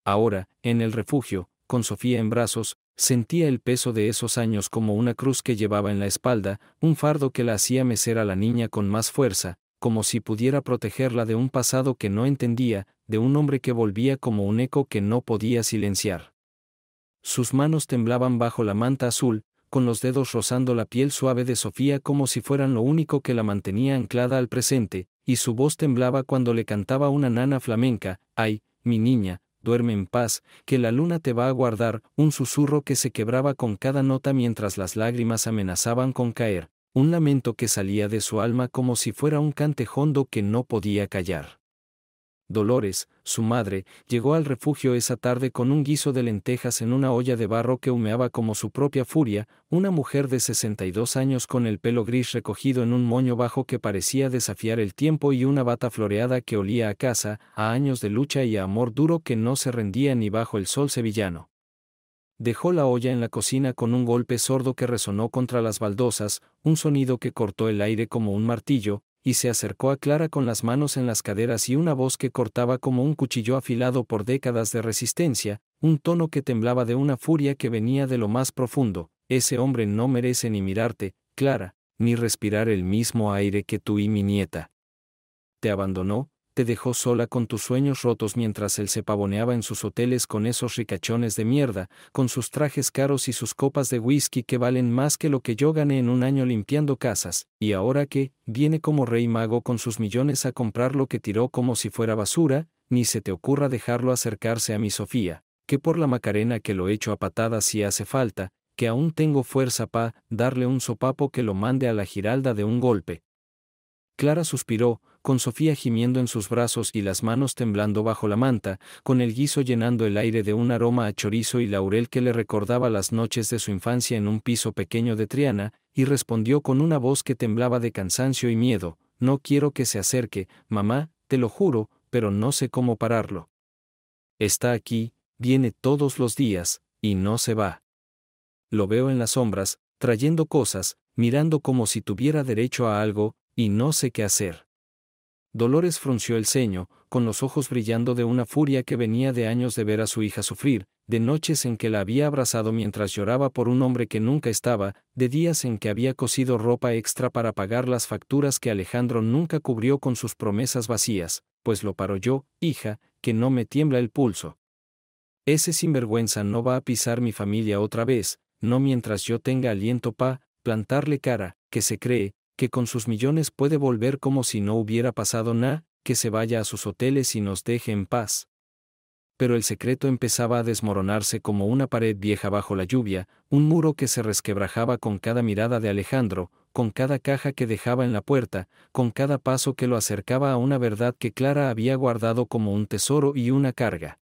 Ahora, en el refugio, con Sofía en brazos, sentía el peso de esos años como una cruz que llevaba en la espalda, un fardo que la hacía mecer a la niña con más fuerza, como si pudiera protegerla de un pasado que no entendía, de un hombre que volvía como un eco que no podía silenciar. Sus manos temblaban bajo la manta azul, con los dedos rozando la piel suave de Sofía como si fueran lo único que la mantenía anclada al presente, y su voz temblaba cuando le cantaba una nana flamenca: «Ay, mi niña, duerme en paz, que la luna te va a guardar», un susurro que se quebraba con cada nota mientras las lágrimas amenazaban con caer, un lamento que salía de su alma como si fuera un cantejondo que no podía callar. Dolores, su madre, llegó al refugio esa tarde con un guiso de lentejas en una olla de barro que humeaba como su propia furia, una mujer de 62 años con el pelo gris recogido en un moño bajo que parecía desafiar el tiempo y una bata floreada que olía a casa, a años de lucha y a amor duro que no se rendía ni bajo el sol sevillano. Dejó la olla en la cocina con un golpe sordo que resonó contra las baldosas, un sonido que cortó el aire como un martillo, y se acercó a Clara con las manos en las caderas y una voz que cortaba como un cuchillo afilado por décadas de resistencia, un tono que temblaba de una furia que venía de lo más profundo: «Ese hombre no merece ni mirarte, Clara, ni respirar el mismo aire que tú y mi nieta. Te abandonó, te dejó sola con tus sueños rotos mientras él se pavoneaba en sus hoteles con esos ricachones de mierda, con sus trajes caros y sus copas de whisky que valen más que lo que yo gané en un año limpiando casas, y ahora que viene como rey mago con sus millones a comprar lo que tiró como si fuera basura, ni se te ocurra dejarlo acercarse a mi Sofía, que por la Macarena que lo echo a patadas si hace falta, que aún tengo fuerza pa' darle un sopapo que lo mande a la Giralda de un golpe». Clara suspiró, con Sofía gimiendo en sus brazos y las manos temblando bajo la manta, con el guiso llenando el aire de un aroma a chorizo y laurel que le recordaba las noches de su infancia en un piso pequeño de Triana, y respondió con una voz que temblaba de cansancio y miedo: «No quiero que se acerque, mamá, te lo juro, pero no sé cómo pararlo. Está aquí, viene todos los días, y no se va. Lo veo en las sombras, trayendo cosas, mirando como si tuviera derecho a algo, y no sé qué hacer». Dolores frunció el ceño, con los ojos brillando de una furia que venía de años de ver a su hija sufrir, de noches en que la había abrazado mientras lloraba por un hombre que nunca estaba, de días en que había cosido ropa extra para pagar las facturas que Alejandro nunca cubrió con sus promesas vacías. «Pues lo paro yo, hija, que no me tiembla el pulso. Ese sinvergüenza no va a pisar mi familia otra vez, no mientras yo tenga aliento pa' plantarle cara, que se cree que con sus millones puede volver como si no hubiera pasado nada, que se vaya a sus hoteles y nos deje en paz». Pero el secreto empezaba a desmoronarse como una pared vieja bajo la lluvia, un muro que se resquebrajaba con cada mirada de Alejandro, con cada caja que dejaba en la puerta, con cada paso que lo acercaba a una verdad que Clara había guardado como un tesoro y una carga.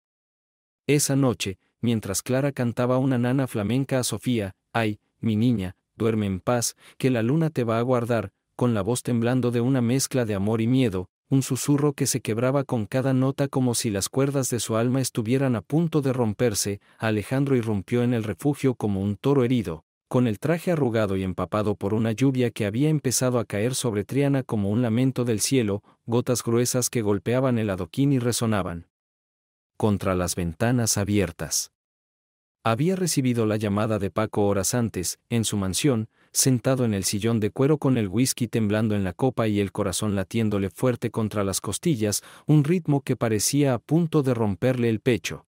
Esa noche, mientras Clara cantaba una nana flamenca a Sofía: «Ay, mi niña, duerme en paz, que la luna te va a guardar», con la voz temblando de una mezcla de amor y miedo, un susurro que se quebraba con cada nota como si las cuerdas de su alma estuvieran a punto de romperse, Alejandro irrumpió en el refugio como un toro herido, con el traje arrugado y empapado por una lluvia que había empezado a caer sobre Triana como un lamento del cielo, gotas gruesas que golpeaban el adoquín y resonaban contra las ventanas abiertas. Había recibido la llamada de Paco horas antes, en su mansión, sentado en el sillón de cuero con el whisky temblando en la copa y el corazón latiéndole fuerte contra las costillas, un ritmo que parecía a punto de romperle el pecho.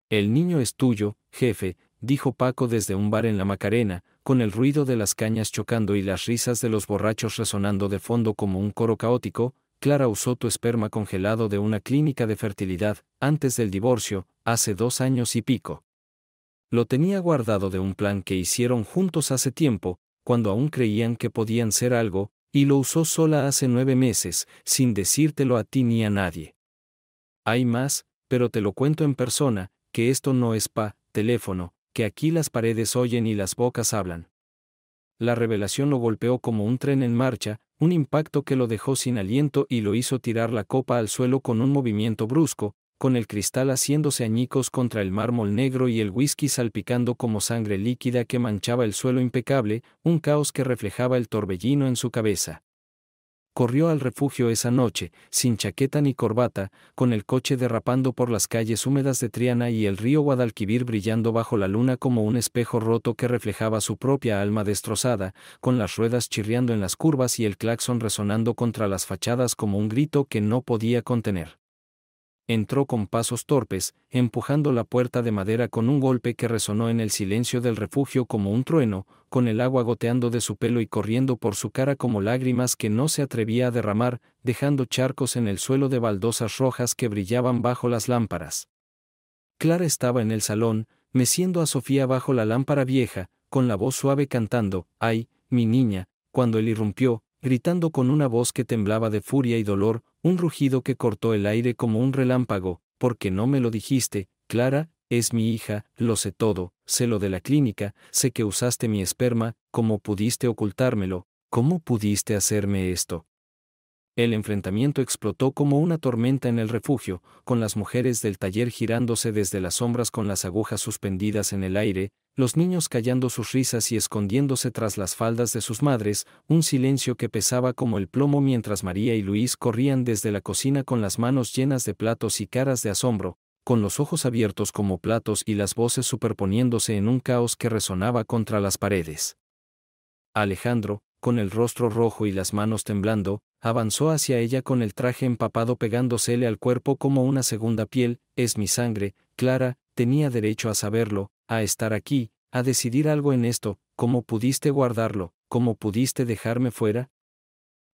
«El niño es tuyo, jefe», dijo Paco desde un bar en la Macarena, con el ruido de las cañas chocando y las risas de los borrachos resonando de fondo como un coro caótico. «Clara usó tu esperma congelado de una clínica de fertilidad, antes del divorcio, hace 2 años y pico. Lo tenía guardado de un plan que hicieron juntos hace tiempo, cuando aún creían que podían ser algo, y lo usó sola hace 9 meses, sin decírtelo a ti ni a nadie. Hay más, pero te lo cuento en persona, que esto no es teléfono, que aquí las paredes oyen y las bocas hablan. La revelación lo golpeó como un tren en marcha, un impacto que lo dejó sin aliento y lo hizo tirar la copa al suelo con un movimiento brusco, con el cristal haciéndose añicos contra el mármol negro y el whisky salpicando como sangre líquida que manchaba el suelo impecable, un caos que reflejaba el torbellino en su cabeza. Corrió al refugio esa noche, sin chaqueta ni corbata, con el coche derrapando por las calles húmedas de Triana y el río Guadalquivir brillando bajo la luna como un espejo roto que reflejaba su propia alma destrozada, con las ruedas chirriando en las curvas y el claxon resonando contra las fachadas como un grito que no podía contener. Entró con pasos torpes, empujando la puerta de madera con un golpe que resonó en el silencio del refugio como un trueno, con el agua goteando de su pelo y corriendo por su cara como lágrimas que no se atrevía a derramar, dejando charcos en el suelo de baldosas rojas que brillaban bajo las lámparas. Clara estaba en el salón, meciendo a Sofía bajo la lámpara vieja, con la voz suave cantando, «Ay, mi niña», cuando él irrumpió, gritando con una voz que temblaba de furia y dolor, un rugido que cortó el aire como un relámpago, «¿Por qué no me lo dijiste, Clara? Es mi hija, lo sé todo, sé lo de la clínica, sé que usaste mi esperma, ¿cómo pudiste ocultármelo? ¿Cómo pudiste hacerme esto?». El enfrentamiento explotó como una tormenta en el refugio, con las mujeres del taller girándose desde las sombras con las agujas suspendidas en el aire, los niños callando sus risas y escondiéndose tras las faldas de sus madres, un silencio que pesaba como el plomo mientras María y Luis corrían desde la cocina con las manos llenas de platos y caras de asombro, con los ojos abiertos como platos y las voces superponiéndose en un caos que resonaba contra las paredes. Alejandro, con el rostro rojo y las manos temblando, avanzó hacia ella con el traje empapado pegándosele al cuerpo como una segunda piel. «Es mi sangre, Clara, tenía derecho a saberlo, a estar aquí, a decidir algo en esto, ¿cómo pudiste guardarlo? ¿Cómo pudiste dejarme fuera?».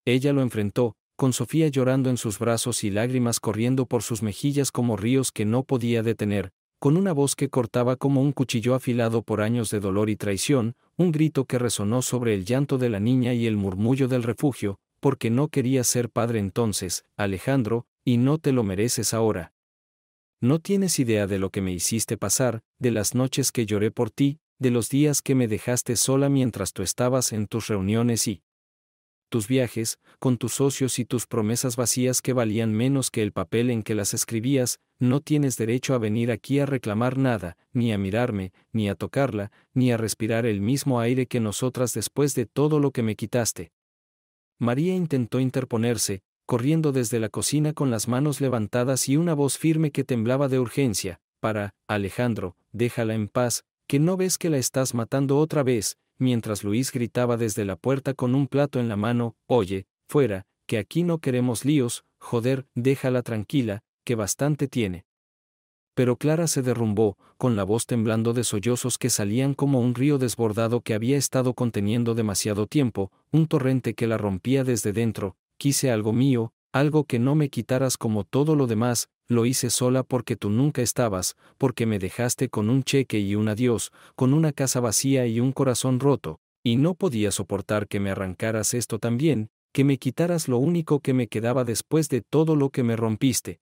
Ella lo enfrentó, con Sofía llorando en sus brazos y lágrimas corriendo por sus mejillas como ríos que no podía detener, con una voz que cortaba como un cuchillo afilado por años de dolor y traición, un grito que resonó sobre el llanto de la niña y el murmullo del refugio, «Porque no querías ser padre entonces, Alejandro, y no te lo mereces ahora. No tienes idea de lo que me hiciste pasar, de las noches que lloré por ti, de los días que me dejaste sola mientras tú estabas en tus reuniones y tus viajes, con tus socios y tus promesas vacías que valían menos que el papel en que las escribías. No tienes derecho a venir aquí a reclamar nada, ni a mirarme, ni a tocarla, ni a respirar el mismo aire que nosotras después de todo lo que me quitaste». María intentó interponerse, corriendo desde la cocina con las manos levantadas y una voz firme que temblaba de urgencia, «Alejandro, déjala en paz, que no ves que la estás matando otra vez», mientras Luis gritaba desde la puerta con un plato en la mano, «Oye, fuera, que aquí no queremos líos, joder, déjala tranquila, que bastante tiene». Pero Clara se derrumbó, con la voz temblando de sollozos que salían como un río desbordado que había estado conteniendo demasiado tiempo, un torrente que la rompía desde dentro. «Quise algo mío, algo que no me quitaras como todo lo demás, lo hice sola porque tú nunca estabas, porque me dejaste con un cheque y un adiós, con una casa vacía y un corazón roto, y no podía soportar que me arrancaras esto también, que me quitaras lo único que me quedaba después de todo lo que me rompiste».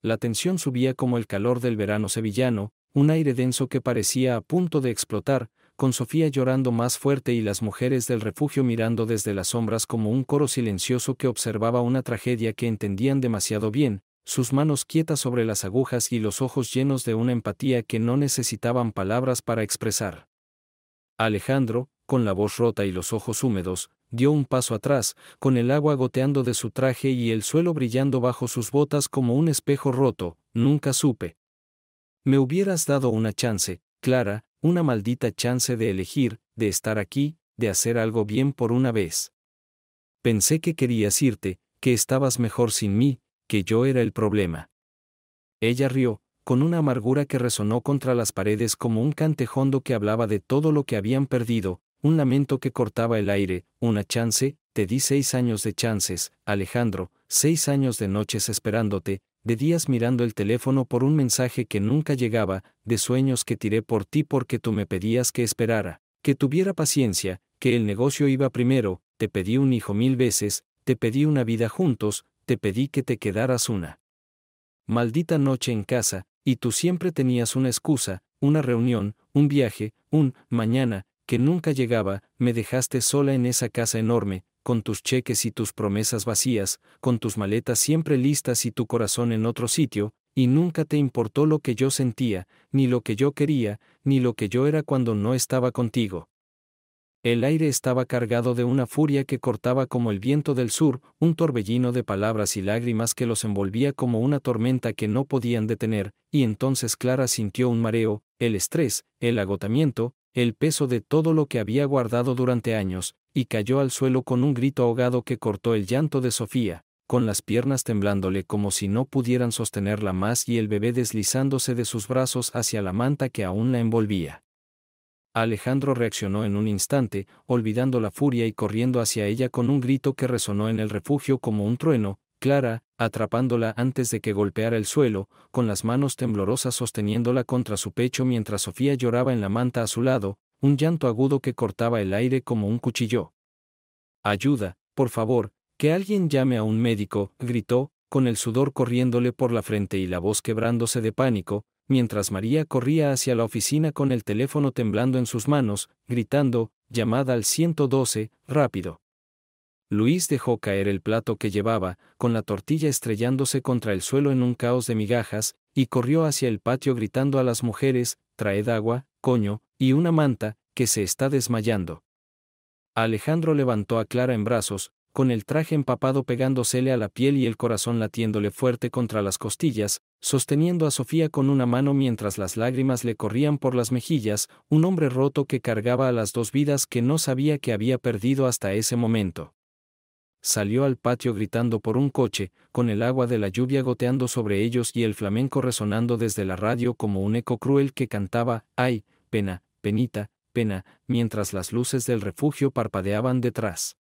La tensión subía como el calor del verano sevillano, un aire denso que parecía a punto de explotar, con Sofía llorando más fuerte y las mujeres del refugio mirando desde las sombras como un coro silencioso que observaba una tragedia que entendían demasiado bien, sus manos quietas sobre las agujas y los ojos llenos de una empatía que no necesitaban palabras para expresar. Alejandro, con la voz rota y los ojos húmedos, dio un paso atrás, con el agua goteando de su traje y el suelo brillando bajo sus botas como un espejo roto. «Nunca supe. Me hubieras dado una chance, Clara, una maldita chance de elegir, de estar aquí, de hacer algo bien por una vez. Pensé que querías irte, que estabas mejor sin mí, que yo era el problema». Ella rió, con una amargura que resonó contra las paredes como un cantejondo que hablaba de todo lo que habían perdido, un lamento que cortaba el aire. «Una chance, te di 6 años de chances, Alejandro, 6 años de noches esperándote, de días mirando el teléfono por un mensaje que nunca llegaba, de sueños que tiré por ti porque tú me pedías que esperara, que tuviera paciencia, que el negocio iba primero, te pedí un hijo 1000 veces, te pedí una vida juntos, te pedí que te quedaras una maldita noche en casa, y tú siempre tenías una excusa, una reunión, un viaje, un mañana, que nunca llegaba, me dejaste sola en esa casa enorme, con tus cheques y tus promesas vacías, con tus maletas siempre listas y tu corazón en otro sitio, y nunca te importó lo que yo sentía, ni lo que yo quería, ni lo que yo era cuando no estaba contigo. El aire estaba cargado de una furia que cortaba como el viento del sur, un torbellino de palabras y lágrimas que los envolvía como una tormenta que no podían detener, y entonces Clara sintió un mareo, el estrés, el agotamiento, el peso de todo lo que había guardado durante años, y cayó al suelo con un grito ahogado que cortó el llanto de Sofía, con las piernas temblándole como si no pudieran sostenerla más y el bebé deslizándose de sus brazos hacia la manta que aún la envolvía. Alejandro reaccionó en un instante, olvidando la furia y corriendo hacia ella con un grito que resonó en el refugio como un trueno. Clara, atrapándola antes de que golpeara el suelo, con las manos temblorosas sosteniéndola contra su pecho mientras Sofía lloraba en la manta a su lado, un llanto agudo que cortaba el aire como un cuchillo. «Ayuda, por favor, que alguien llame a un médico», gritó, con el sudor corriéndole por la frente y la voz quebrándose de pánico, mientras María corría hacia la oficina con el teléfono temblando en sus manos, gritando, «Llamada al 112, rápido». Luis dejó caer el plato que llevaba, con la tortilla estrellándose contra el suelo en un caos de migajas, y corrió hacia el patio gritando a las mujeres, «Traed agua, coño, y una manta, que se está desmayando». Alejandro levantó a Clara en brazos, con el traje empapado pegándosele a la piel y el corazón latiéndole fuerte contra las costillas, sosteniendo a Sofía con una mano mientras las lágrimas le corrían por las mejillas, un hombre roto que cargaba a las dos vidas que no sabía que había perdido hasta ese momento. Salió al patio gritando por un coche, con el agua de la lluvia goteando sobre ellos y el flamenco resonando desde la radio como un eco cruel que cantaba, «Ay, pena, penita, pena», mientras las luces del refugio parpadeaban detrás.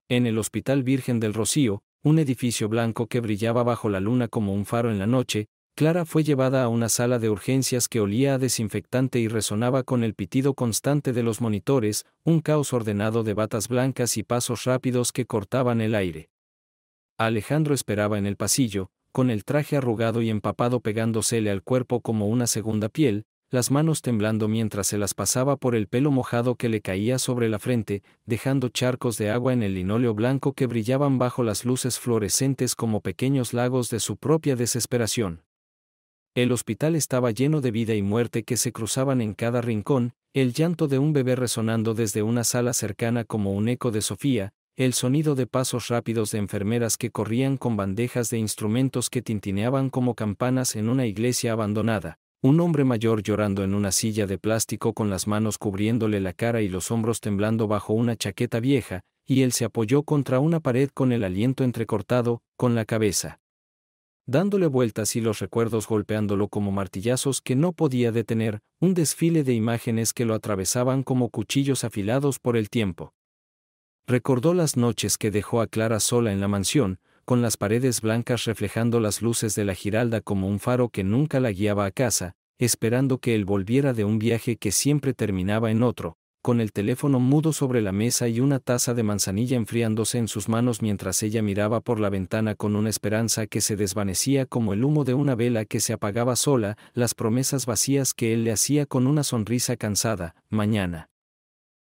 En el Hospital Virgen del Rocío, un edificio blanco que brillaba bajo la luna como un faro en la noche, Clara fue llevada a una sala de urgencias que olía a desinfectante y resonaba con el pitido constante de los monitores, un caos ordenado de batas blancas y pasos rápidos que cortaban el aire. Alejandro esperaba en el pasillo, con el traje arrugado y empapado pegándosele al cuerpo como una segunda piel, las manos temblando mientras se las pasaba por el pelo mojado que le caía sobre la frente, dejando charcos de agua en el linóleo blanco que brillaban bajo las luces fluorescentes como pequeños lagos de su propia desesperación. El hospital estaba lleno de vida y muerte que se cruzaban en cada rincón, el llanto de un bebé resonando desde una sala cercana como un eco de Sofía, el sonido de pasos rápidos de enfermeras que corrían con bandejas de instrumentos que tintineaban como campanas en una iglesia abandonada. Un hombre mayor llorando en una silla de plástico con las manos cubriéndole la cara y los hombros temblando bajo una chaqueta vieja, y él se apoyó contra una pared con el aliento entrecortado, con la cabeza dándole vueltas y los recuerdos golpeándolo como martillazos que no podía detener, un desfile de imágenes que lo atravesaban como cuchillos afilados por el tiempo. Recordó las noches que dejó a Clara sola en la mansión, con las paredes blancas reflejando las luces de la Giralda como un faro que nunca la guiaba a casa, esperando que él volviera de un viaje que siempre terminaba en otro, con el teléfono mudo sobre la mesa y una taza de manzanilla enfriándose en sus manos mientras ella miraba por la ventana con una esperanza que se desvanecía como el humo de una vela que se apagaba sola, las promesas vacías que él le hacía con una sonrisa cansada, «Mañana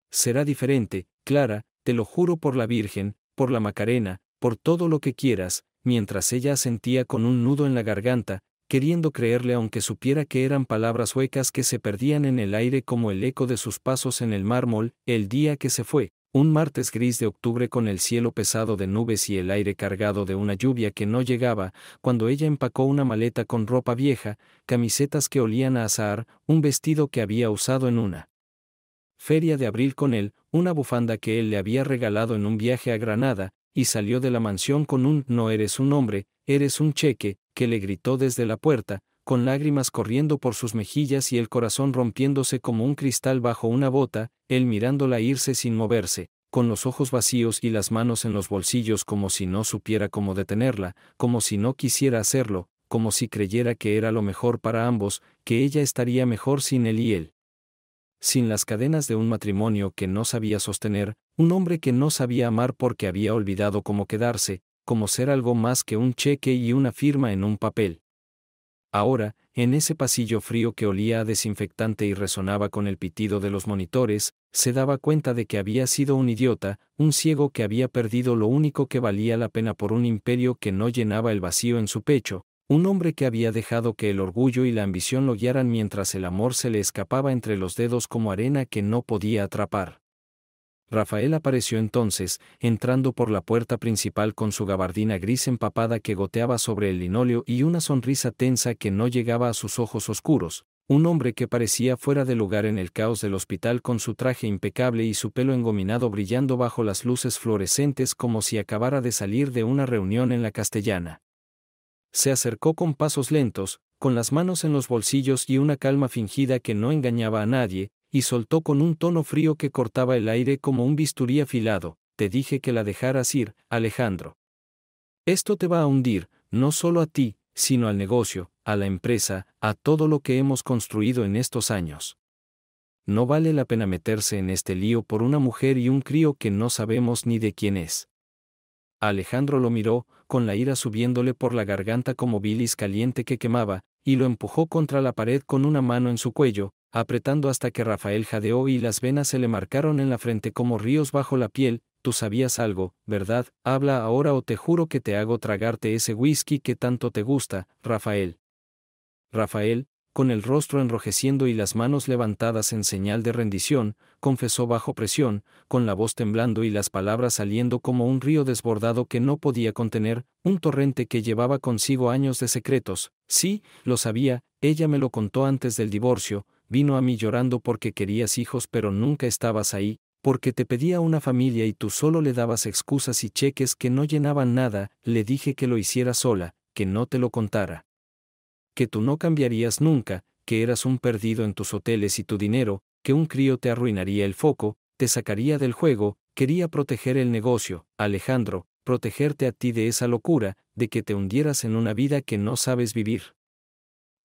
será diferente, Clara, te lo juro por la Virgen, por la Macarena, por todo lo que quieras», mientras ella asentía con un nudo en la garganta, queriendo creerle aunque supiera que eran palabras huecas que se perdían en el aire como el eco de sus pasos en el mármol. El día que se fue, un martes gris de octubre con el cielo pesado de nubes y el aire cargado de una lluvia que no llegaba, cuando ella empacó una maleta con ropa vieja, camisetas que olían a azahar, un vestido que había usado en una feria de abril con él, una bufanda que él le había regalado en un viaje a Granada, y salió de la mansión con un «No eres un hombre, eres un cheque», que le gritó desde la puerta, con lágrimas corriendo por sus mejillas y el corazón rompiéndose como un cristal bajo una bota, él mirándola irse sin moverse, con los ojos vacíos y las manos en los bolsillos como si no supiera cómo detenerla, como si no quisiera hacerlo, como si creyera que era lo mejor para ambos, que ella estaría mejor sin él y él sin las cadenas de un matrimonio que no sabía sostener, un hombre que no sabía amar porque había olvidado cómo quedarse, cómo ser algo más que un cheque y una firma en un papel. Ahora, en ese pasillo frío que olía a desinfectante y resonaba con el pitido de los monitores, se daba cuenta de que había sido un idiota, un ciego que había perdido lo único que valía la pena por un imperio que no llenaba el vacío en su pecho, un hombre que había dejado que el orgullo y la ambición lo guiaran mientras el amor se le escapaba entre los dedos como arena que no podía atrapar. Rafael apareció entonces, entrando por la puerta principal con su gabardina gris empapada que goteaba sobre el linóleo y una sonrisa tensa que no llegaba a sus ojos oscuros, un hombre que parecía fuera de lugar en el caos del hospital con su traje impecable y su pelo engominado brillando bajo las luces fluorescentes como si acabara de salir de una reunión en la Castellana. Se acercó con pasos lentos, con las manos en los bolsillos y una calma fingida que no engañaba a nadie, y soltó con un tono frío que cortaba el aire como un bisturí afilado: te dije que la dejaras ir, Alejandro. Esto te va a hundir, no solo a ti, sino al negocio, a la empresa, a todo lo que hemos construido en estos años. No vale la pena meterse en este lío por una mujer y un crío que no sabemos ni de quién es. Alejandro lo miró, con la ira subiéndole por la garganta como bilis caliente que quemaba, y lo empujó contra la pared con una mano en su cuello, apretando hasta que Rafael jadeó y las venas se le marcaron en la frente como ríos bajo la piel. Tú sabías algo, ¿verdad? Habla ahora o te juro que te hago tragarte ese whisky que tanto te gusta, Rafael. Rafael, con el rostro enrojeciendo y las manos levantadas en señal de rendición, confesó bajo presión, con la voz temblando y las palabras saliendo como un río desbordado que no podía contener, un torrente que llevaba consigo años de secretos. Sí, lo sabía, ella me lo contó antes del divorcio, vino a mí llorando porque querías hijos pero nunca estabas ahí, porque te pedía una familia y tú solo le dabas excusas y cheques que no llenaban nada. Le dije que lo hiciera sola, que no te lo contara. Que tú no cambiarías nunca, que eras un perdido en tus hoteles y tu dinero, que un crío te arruinaría el foco, te sacaría del juego. Quería proteger el negocio, Alejandro, protegerte a ti de esa locura, de que te hundieras en una vida que no sabes vivir.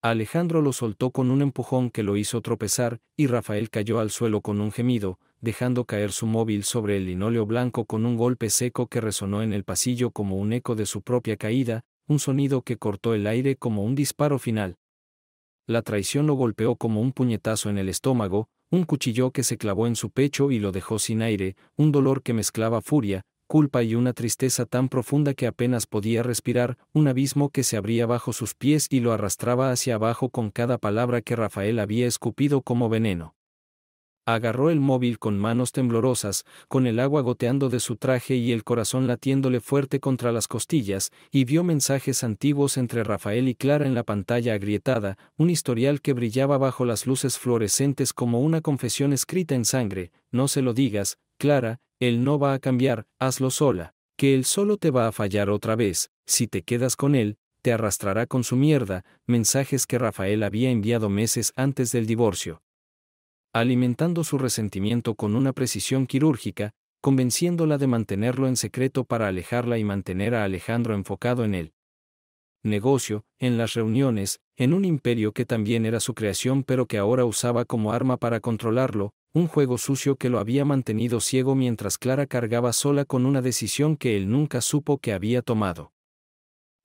Alejandro lo soltó con un empujón que lo hizo tropezar, y Rafael cayó al suelo con un gemido, dejando caer su móvil sobre el linóleo blanco con un golpe seco que resonó en el pasillo como un eco de su propia caída, un sonido que cortó el aire como un disparo final. La traición lo golpeó como un puñetazo en el estómago, un cuchillo que se clavó en su pecho y lo dejó sin aire, un dolor que mezclaba furia, culpa y una tristeza tan profunda que apenas podía respirar, un abismo que se abría bajo sus pies y lo arrastraba hacia abajo con cada palabra que Rafael había escupido como veneno. Agarró el móvil con manos temblorosas, con el agua goteando de su traje y el corazón latiéndole fuerte contra las costillas, y vio mensajes antiguos entre Rafael y Clara en la pantalla agrietada, un historial que brillaba bajo las luces fluorescentes como una confesión escrita en sangre. No se lo digas, Clara, él no va a cambiar, hazlo sola, que él solo te va a fallar otra vez, si te quedas con él, te arrastrará con su mierda. Mensajes que Rafael había enviado meses antes del divorcio, alimentando su resentimiento con una precisión quirúrgica, convenciéndola de mantenerlo en secreto para alejarla y mantener a Alejandro enfocado en el negocio, en las reuniones, en un imperio que también era su creación pero que ahora usaba como arma para controlarlo, un juego sucio que lo había mantenido ciego mientras Clara cargaba sola con una decisión que él nunca supo que había tomado.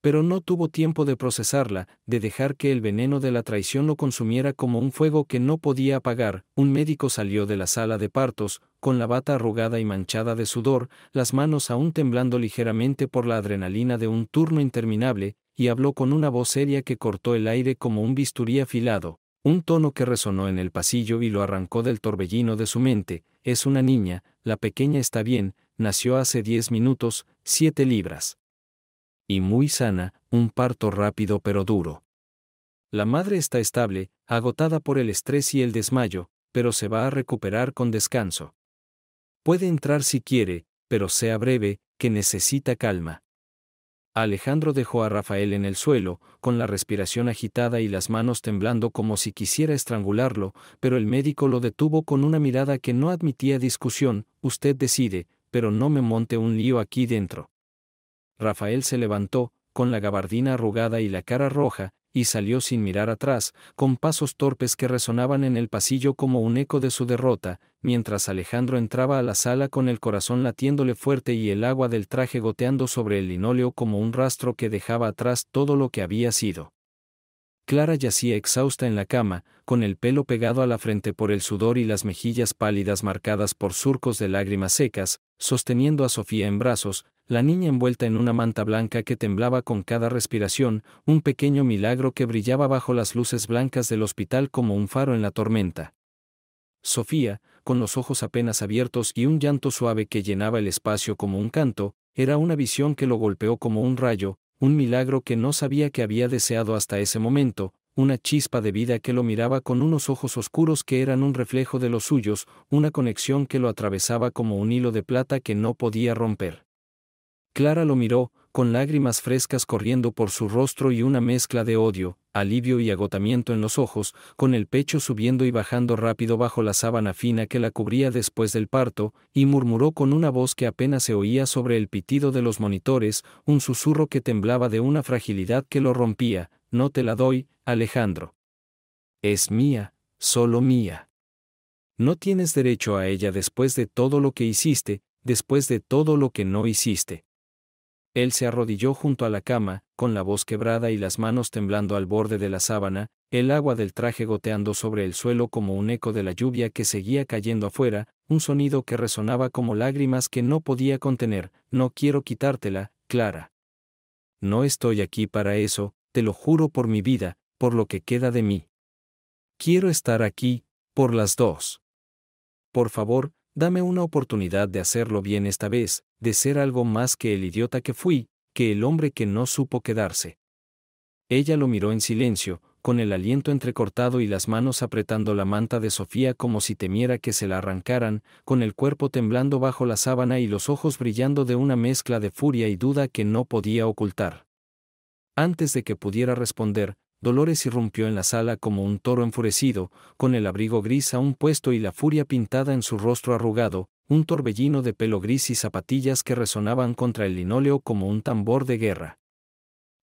Pero no tuvo tiempo de procesarla, de dejar que el veneno de la traición lo consumiera como un fuego que no podía apagar. Un médico salió de la sala de partos, con la bata arrugada y manchada de sudor, las manos aún temblando ligeramente por la adrenalina de un turno interminable, y habló con una voz seria que cortó el aire como un bisturí afilado, un tono que resonó en el pasillo y lo arrancó del torbellino de su mente. Es una niña, la pequeña está bien, nació hace 10 minutos, 7 libras. Y muy sana, un parto rápido pero duro. La madre está estable, agotada por el estrés y el desmayo, pero se va a recuperar con descanso. Puede entrar si quiere, pero sea breve, que necesita calma. Alejandro dejó a Rafael en el suelo, con la respiración agitada y las manos temblando como si quisiera estrangularlo, pero el médico lo detuvo con una mirada que no admitía discusión. Usted decide, pero no me monte un lío aquí dentro. Rafael se levantó, con la gabardina arrugada y la cara roja, y salió sin mirar atrás, con pasos torpes que resonaban en el pasillo como un eco de su derrota, mientras Alejandro entraba a la sala con el corazón latiéndole fuerte y el agua del traje goteando sobre el linóleo como un rastro que dejaba atrás todo lo que había sido. Clara yacía exhausta en la cama, con el pelo pegado a la frente por el sudor y las mejillas pálidas marcadas por surcos de lágrimas secas, sosteniendo a Sofía en brazos, la niña envuelta en una manta blanca que temblaba con cada respiración, un pequeño milagro que brillaba bajo las luces blancas del hospital como un faro en la tormenta. Sofía, con los ojos apenas abiertos y un llanto suave que llenaba el espacio como un canto, era una visión que lo golpeó como un rayo, un milagro que no sabía que había deseado hasta ese momento, una chispa de vida que lo miraba con unos ojos oscuros que eran un reflejo de los suyos, una conexión que lo atravesaba como un hilo de plata que no podía romper. Clara lo miró, con lágrimas frescas corriendo por su rostro y una mezcla de odio, alivio y agotamiento en los ojos, con el pecho subiendo y bajando rápido bajo la sábana fina que la cubría después del parto, y murmuró con una voz que apenas se oía sobre el pitido de los monitores, un susurro que temblaba de una fragilidad que lo rompía: «No te la doy, Alejandro. Es mía, solo mía. No tienes derecho a ella después de todo lo que hiciste, después de todo lo que no hiciste». Él se arrodilló junto a la cama, con la voz quebrada y las manos temblando al borde de la sábana, el agua del traje goteando sobre el suelo como un eco de la lluvia que seguía cayendo afuera, un sonido que resonaba como lágrimas que no podía contener. «No quiero quitártela, Clara. No estoy aquí para eso, te lo juro por mi vida, por lo que queda de mí. Quiero estar aquí, por las dos. Por favor, dame una oportunidad de hacerlo bien esta vez, de ser algo más que el idiota que fui, que el hombre que no supo quedarse». Ella lo miró en silencio, con el aliento entrecortado y las manos apretando la manta de Sofía como si temiera que se la arrancaran, con el cuerpo temblando bajo la sábana y los ojos brillando de una mezcla de furia y duda que no podía ocultar. Antes de que pudiera responder, Dolores irrumpió en la sala como un toro enfurecido, con el abrigo gris aún puesto y la furia pintada en su rostro arrugado, un torbellino de pelo gris y zapatillas que resonaban contra el linóleo como un tambor de guerra.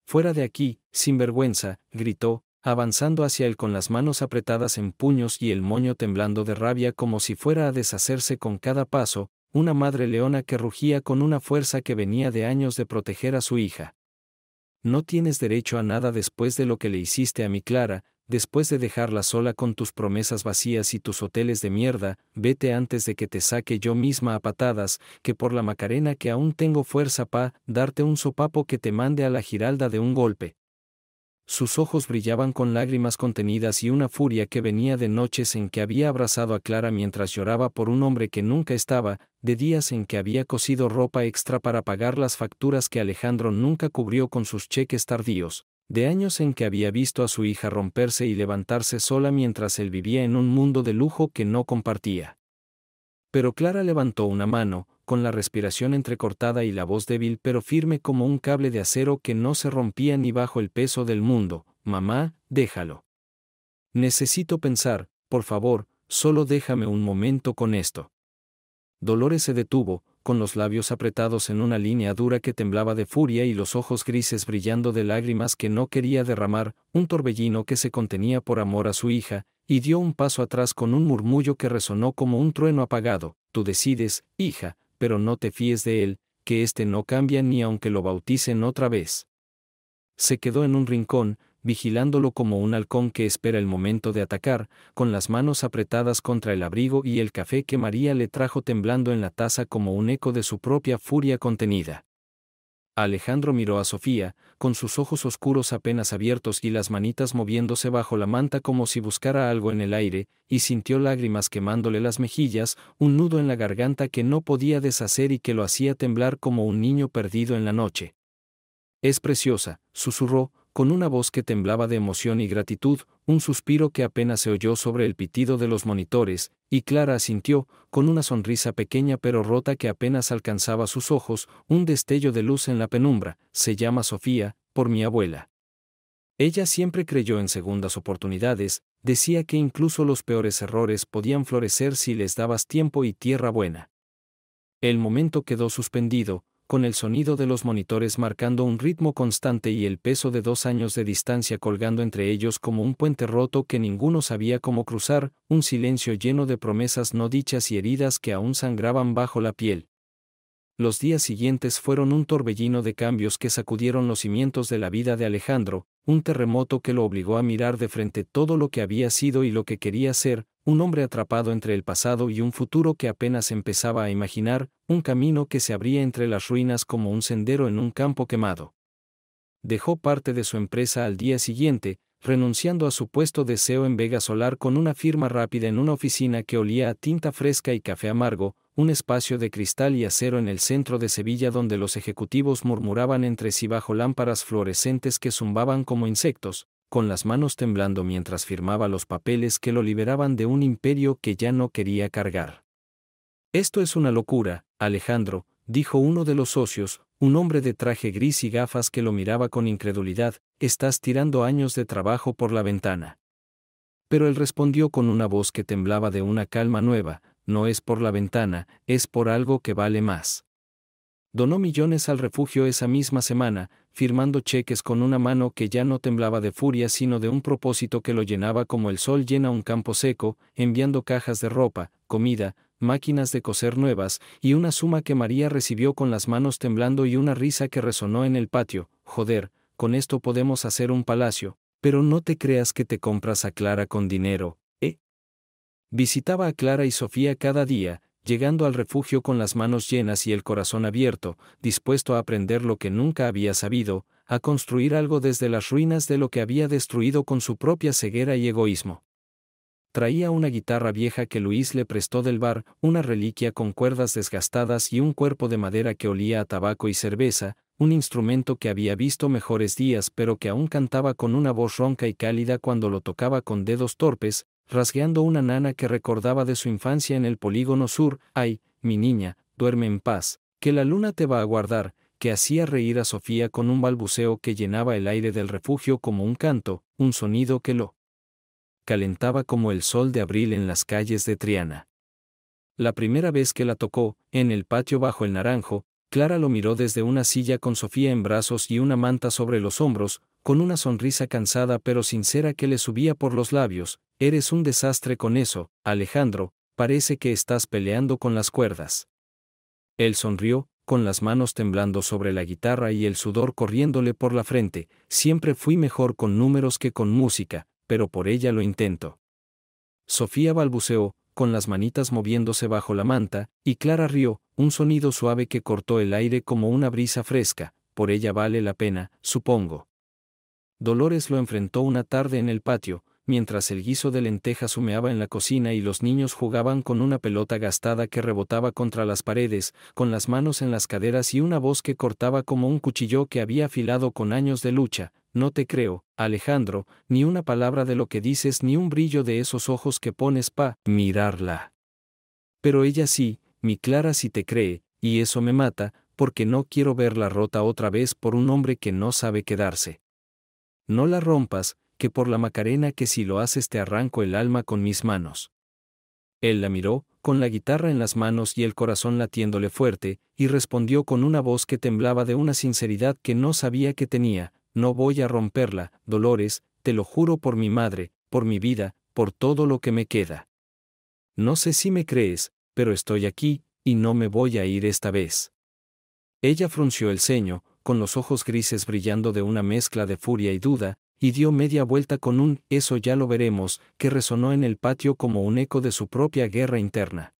«Fuera de aquí, sinvergüenza», gritó, avanzando hacia él con las manos apretadas en puños y el moño temblando de rabia como si fuera a deshacerse con cada paso, una madre leona que rugía con una fuerza que venía de años de proteger a su hija. «No tienes derecho a nada después de lo que le hiciste a mi Clara, después de dejarla sola con tus promesas vacías y tus hoteles de mierda. Vete antes de que te saque yo misma a patadas, que por la Macarena que aún tengo fuerza pa' darte un sopapo que te mande a la Giralda de un golpe». Sus ojos brillaban con lágrimas contenidas y una furia que venía de noches en que había abrazado a Clara mientras lloraba por un hombre que nunca estaba, de días en que había cosido ropa extra para pagar las facturas que Alejandro nunca cubrió con sus cheques tardíos, de años en que había visto a su hija romperse y levantarse sola mientras él vivía en un mundo de lujo que no compartía. Pero Clara levantó una mano, con la respiración entrecortada y la voz débil pero firme como un cable de acero que no se rompía ni bajo el peso del mundo. «Mamá, déjalo. Necesito pensar, por favor, solo déjame un momento con esto». Dolores se detuvo, con los labios apretados en una línea dura que temblaba de furia y los ojos grises brillando de lágrimas que no quería derramar, un torbellino que se contenía por amor a su hija, y dio un paso atrás con un murmullo que resonó como un trueno apagado: «Tú decides, hija, pero no te fíes de él, que éste no cambia ni aunque lo bauticen otra vez». Se quedó en un rincón, vigilándolo como un halcón que espera el momento de atacar, con las manos apretadas contra el abrigo y el café que María le trajo temblando en la taza como un eco de su propia furia contenida. Alejandro miró a Sofía, con sus ojos oscuros apenas abiertos y las manitas moviéndose bajo la manta como si buscara algo en el aire, y sintió lágrimas quemándole las mejillas, un nudo en la garganta que no podía deshacer y que lo hacía temblar como un niño perdido en la noche. «Es preciosa», susurró, con una voz que temblaba de emoción y gratitud, un suspiro que apenas se oyó sobre el pitido de los monitores, y Clara asintió, con una sonrisa pequeña pero rota que apenas alcanzaba sus ojos, un destello de luz en la penumbra. «Se llama Sofía, por mi abuela. Ella siempre creyó en segundas oportunidades, decía que incluso los peores errores podían florecer si les dabas tiempo y tierra buena». El momento quedó suspendido, con el sonido de los monitores marcando un ritmo constante y el peso de 2 años de distancia colgando entre ellos como un puente roto que ninguno sabía cómo cruzar, un silencio lleno de promesas no dichas y heridas que aún sangraban bajo la piel. Los días siguientes fueron un torbellino de cambios que sacudieron los cimientos de la vida de Alejandro, un terremoto que lo obligó a mirar de frente todo lo que había sido y lo que quería ser, un hombre atrapado entre el pasado y un futuro que apenas empezaba a imaginar, un camino que se abría entre las ruinas como un sendero en un campo quemado. Dejó parte de su empresa al día siguiente, renunciando a su puesto de CEO en Vega Solar con una firma rápida en una oficina que olía a tinta fresca y café amargo, un espacio de cristal y acero en el centro de Sevilla donde los ejecutivos murmuraban entre sí bajo lámparas fluorescentes que zumbaban como insectos, con las manos temblando mientras firmaba los papeles que lo liberaban de un imperio que ya no quería cargar. «Esto es una locura, Alejandro», dijo uno de los socios, un hombre de traje gris y gafas que lo miraba con incredulidad, «estás tirando años de trabajo por la ventana». Pero él respondió con una voz que temblaba de una calma nueva, «no es por la ventana, es por algo que vale más». Donó millones al refugio esa misma semana, firmando cheques con una mano que ya no temblaba de furia sino de un propósito que lo llenaba como el sol llena un campo seco, enviando cajas de ropa, comida, máquinas de coser nuevas, y una suma que María recibió con las manos temblando y una risa que resonó en el patio. «Joder, con esto podemos hacer un palacio, pero no te creas que te compras a Clara con dinero, ¿eh?». Visitaba a Clara y Sofía cada día, llegando al refugio con las manos llenas y el corazón abierto, dispuesto a aprender lo que nunca había sabido, a construir algo desde las ruinas de lo que había destruido con su propia ceguera y egoísmo. Traía una guitarra vieja que Luis le prestó del bar, una reliquia con cuerdas desgastadas y un cuerpo de madera que olía a tabaco y cerveza, un instrumento que había visto mejores días pero que aún cantaba con una voz ronca y cálida cuando lo tocaba con dedos torpes, rasgueando una nana que recordaba de su infancia en el polígono sur. «Ay, mi niña, duerme en paz, que la luna te va a guardar», que hacía reír a Sofía con un balbuceo que llenaba el aire del refugio como un canto, un sonido que lo calentaba como el sol de abril en las calles de Triana. La primera vez que la tocó, en el patio bajo el naranjo, Clara lo miró desde una silla con Sofía en brazos y una manta sobre los hombros, con una sonrisa cansada pero sincera que le subía por los labios. «Eres un desastre con eso, Alejandro, parece que estás peleando con las cuerdas». Él sonrió, con las manos temblando sobre la guitarra y el sudor corriéndole por la frente. «Siempre fui mejor con números que con música, pero por ella lo intento». Sofía balbuceó, con las manitas moviéndose bajo la manta, y Clara rió, un sonido suave que cortó el aire como una brisa fresca. «Por ella vale la pena, supongo». Dolores lo enfrentó una tarde en el patio, mientras el guiso de lentejas humeaba en la cocina y los niños jugaban con una pelota gastada que rebotaba contra las paredes, con las manos en las caderas y una voz que cortaba como un cuchillo que había afilado con años de lucha. «No te creo, Alejandro, ni una palabra de lo que dices ni un brillo de esos ojos que pones pa' mirarla». «Pero ella sí, mi Clara sí te cree, y eso me mata, porque no quiero verla rota otra vez por un hombre que no sabe quedarse». «No la rompas, que por la Macarena que si lo haces te arranco el alma con mis manos». Él la miró, con la guitarra en las manos y el corazón latiéndole fuerte, y respondió con una voz que temblaba de una sinceridad que no sabía que tenía: «No voy a romperla, Dolores, te lo juro por mi madre, por mi vida, por todo lo que me queda. No sé si me crees, pero estoy aquí, y no me voy a ir esta vez». Ella frunció el ceño, con los ojos grises brillando de una mezcla de furia y duda, y dio media vuelta con un «eso ya lo veremos», que resonó en el patio como un eco de su propia guerra interna.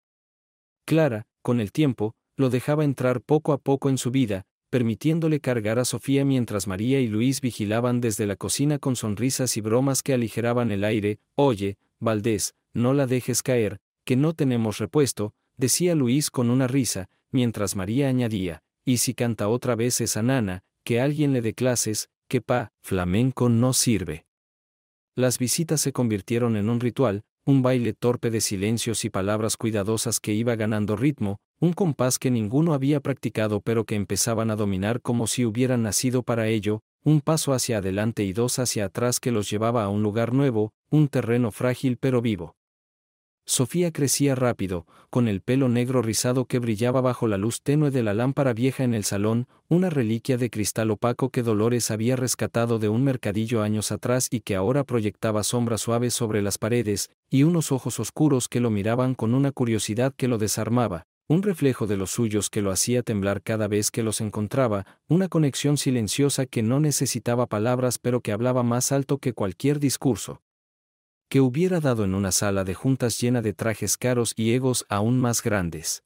Clara, con el tiempo, lo dejaba entrar poco a poco en su vida, permitiéndole cargar a Sofía mientras María y Luis vigilaban desde la cocina con sonrisas y bromas que aligeraban el aire. «Oye, Valdés, no la dejes caer, que no tenemos repuesto», decía Luis con una risa, mientras María añadía: «y si canta otra vez esa nana, que alguien le dé clases, que pa' flamenco no sirve». Las visitas se convirtieron en un ritual, un baile torpe de silencios y palabras cuidadosas que iba ganando ritmo, un compás que ninguno había practicado pero que empezaban a dominar como si hubieran nacido para ello, un paso hacia adelante y dos hacia atrás que los llevaba a un lugar nuevo, un terreno frágil pero vivo. Sofía crecía rápido, con el pelo negro rizado que brillaba bajo la luz tenue de la lámpara vieja en el salón, una reliquia de cristal opaco que Dolores había rescatado de un mercadillo años atrás y que ahora proyectaba sombras suaves sobre las paredes, y unos ojos oscuros que lo miraban con una curiosidad que lo desarmaba, un reflejo de los suyos que lo hacía temblar cada vez que los encontraba, una conexión silenciosa que no necesitaba palabras pero que hablaba más alto que cualquier discurso que hubiera dado en una sala de juntas llena de trajes caros y egos aún más grandes.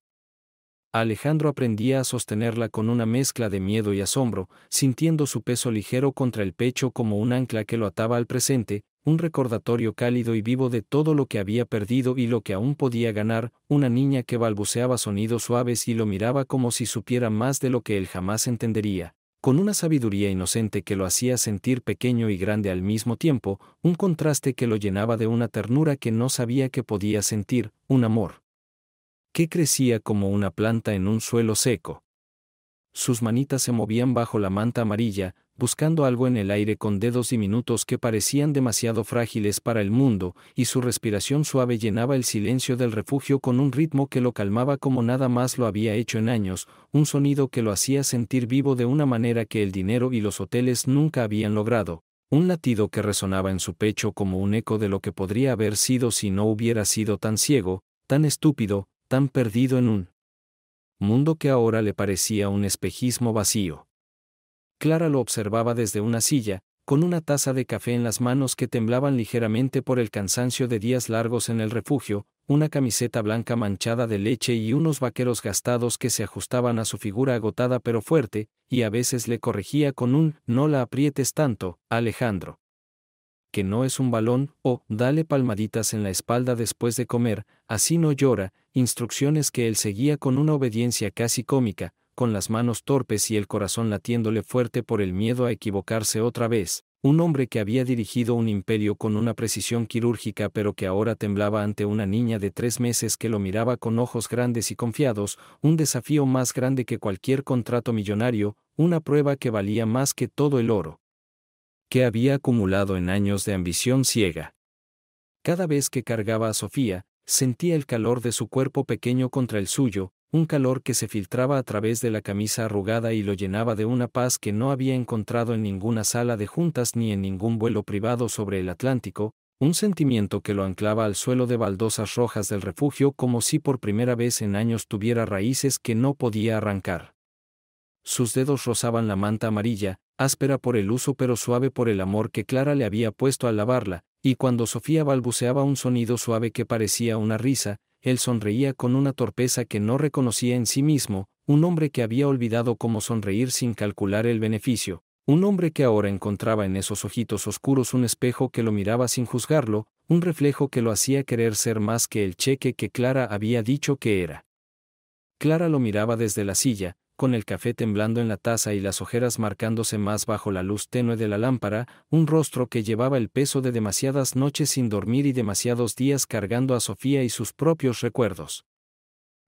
Alejandro aprendía a sostenerla con una mezcla de miedo y asombro, sintiendo su peso ligero contra el pecho como un ancla que lo ataba al presente, un recordatorio cálido y vivo de todo lo que había perdido y lo que aún podía ganar, una niña que balbuceaba sonidos suaves y lo miraba como si supiera más de lo que él jamás entendería, con una sabiduría inocente que lo hacía sentir pequeño y grande al mismo tiempo, un contraste que lo llenaba de una ternura que no sabía que podía sentir, un amor que crecía como una planta en un suelo seco. Sus manitas se movían bajo la manta amarilla, buscando algo en el aire con dedos diminutos que parecían demasiado frágiles para el mundo, y su respiración suave llenaba el silencio del refugio con un ritmo que lo calmaba como nada más lo había hecho en años, un sonido que lo hacía sentir vivo de una manera que el dinero y los hoteles nunca habían logrado, un latido que resonaba en su pecho como un eco de lo que podría haber sido si no hubiera sido tan ciego, tan estúpido, tan perdido en un mundo que ahora le parecía un espejismo vacío. Clara lo observaba desde una silla, con una taza de café en las manos que temblaban ligeramente por el cansancio de días largos en el refugio, una camiseta blanca manchada de leche y unos vaqueros gastados que se ajustaban a su figura agotada pero fuerte, y a veces le corregía con un «no la aprietes tanto, Alejandro. Que no es un balón» o «dale palmaditas en la espalda después de comer, así no llora», instrucciones que él seguía con una obediencia casi cómica, con las manos torpes y el corazón latiéndole fuerte por el miedo a equivocarse otra vez, un hombre que había dirigido un imperio con una precisión quirúrgica pero que ahora temblaba ante una niña de 3 meses que lo miraba con ojos grandes y confiados, un desafío más grande que cualquier contrato millonario, una prueba que valía más que todo el oro que había acumulado en años de ambición ciega. Cada vez que cargaba a Sofía, sentía el calor de su cuerpo pequeño contra el suyo, un calor que se filtraba a través de la camisa arrugada y lo llenaba de una paz que no había encontrado en ninguna sala de juntas ni en ningún vuelo privado sobre el Atlántico, un sentimiento que lo anclaba al suelo de baldosas rojas del refugio como si por primera vez en años tuviera raíces que no podía arrancar. Sus dedos rozaban la manta amarilla, áspera por el uso pero suave por el amor que Clara le había puesto al lavarla, y cuando Sofía balbuceaba un sonido suave que parecía una risa, él sonreía con una torpeza que no reconocía en sí mismo, un hombre que había olvidado cómo sonreír sin calcular el beneficio, un hombre que ahora encontraba en esos ojitos oscuros un espejo que lo miraba sin juzgarlo, un reflejo que lo hacía querer ser más que el cheque que Clara había dicho que era. Clara lo miraba desde la silla, con el café temblando en la taza y las ojeras marcándose más bajo la luz tenue de la lámpara, un rostro que llevaba el peso de demasiadas noches sin dormir y demasiados días cargando a Sofía y sus propios recuerdos.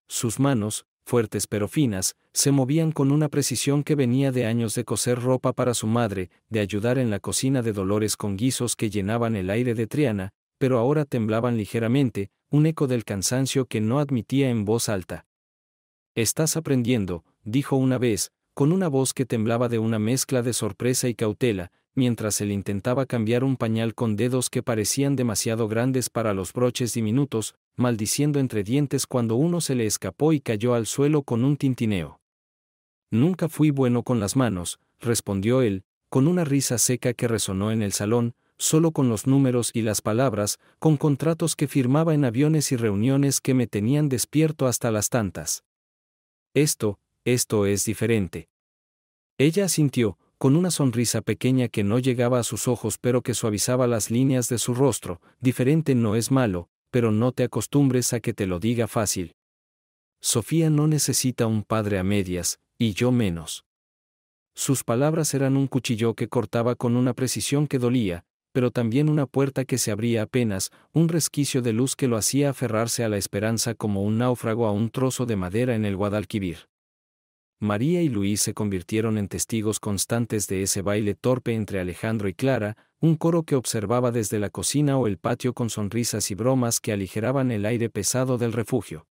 Sus manos, fuertes pero finas, se movían con una precisión que venía de años de coser ropa para su madre, de ayudar en la cocina de Dolores con guisos que llenaban el aire de Triana, pero ahora temblaban ligeramente, un eco del cansancio que no admitía en voz alta. «Estás aprendiendo», dijo una vez, con una voz que temblaba de una mezcla de sorpresa y cautela, mientras él intentaba cambiar un pañal con dedos que parecían demasiado grandes para los broches diminutos, maldiciendo entre dientes cuando uno se le escapó y cayó al suelo con un tintineo. «Nunca fui bueno con las manos», respondió él, con una risa seca que resonó en el salón, solo con los números y las palabras, con contratos que firmaba en aviones y reuniones que me tenían despierto hasta las tantas. Esto es diferente». Ella asintió, con una sonrisa pequeña que no llegaba a sus ojos pero que suavizaba las líneas de su rostro. «Diferente no es malo, pero no te acostumbres a que te lo diga fácil. Sofía no necesita un padre a medias, y yo menos». Sus palabras eran un cuchillo que cortaba con una precisión que dolía, pero también una puerta que se abría apenas, un resquicio de luz que lo hacía aferrarse a la esperanza como un náufrago a un trozo de madera en el Guadalquivir. María y Luis se convirtieron en testigos constantes de ese baile torpe entre Alejandro y Clara, un coro que observaba desde la cocina o el patio con sonrisas y bromas que aligeraban el aire pesado del refugio.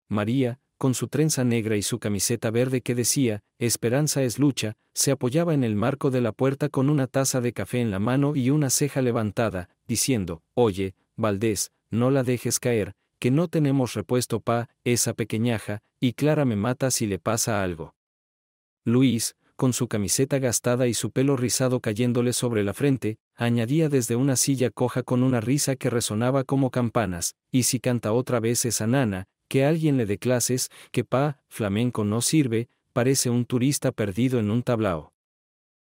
María, con su trenza negra y su camiseta verde que decía, Esperanza es lucha, se apoyaba en el marco de la puerta con una taza de café en la mano y una ceja levantada, diciendo, Oye, Valdés, no la dejes caer, que no tenemos repuesto pa' esa pequeñaja, y Clara me mata si le pasa algo. Luis, con su camiseta gastada y su pelo rizado cayéndole sobre la frente, añadía desde una silla coja con una risa que resonaba como campanas, y si canta otra vez esa nana, que alguien le dé clases, que flamenco no sirve, parece un turista perdido en un tablao.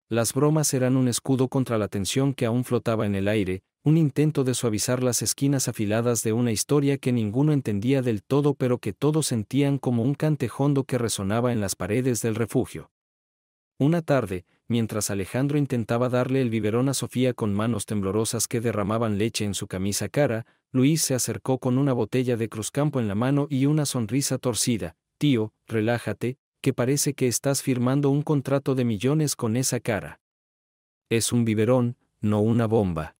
Las bromas eran un escudo contra la tensión que aún flotaba en el aire, un intento de suavizar las esquinas afiladas de una historia que ninguno entendía del todo pero que todos sentían como un cantejondo que resonaba en las paredes del refugio. Una tarde, mientras Alejandro intentaba darle el biberón a Sofía con manos temblorosas que derramaban leche en su camisa cara, Luis se acercó con una botella de Cruzcampo en la mano y una sonrisa torcida. Tío, relájate, que parece que estás firmando un contrato de millones con esa cara. Es un biberón, no una bomba.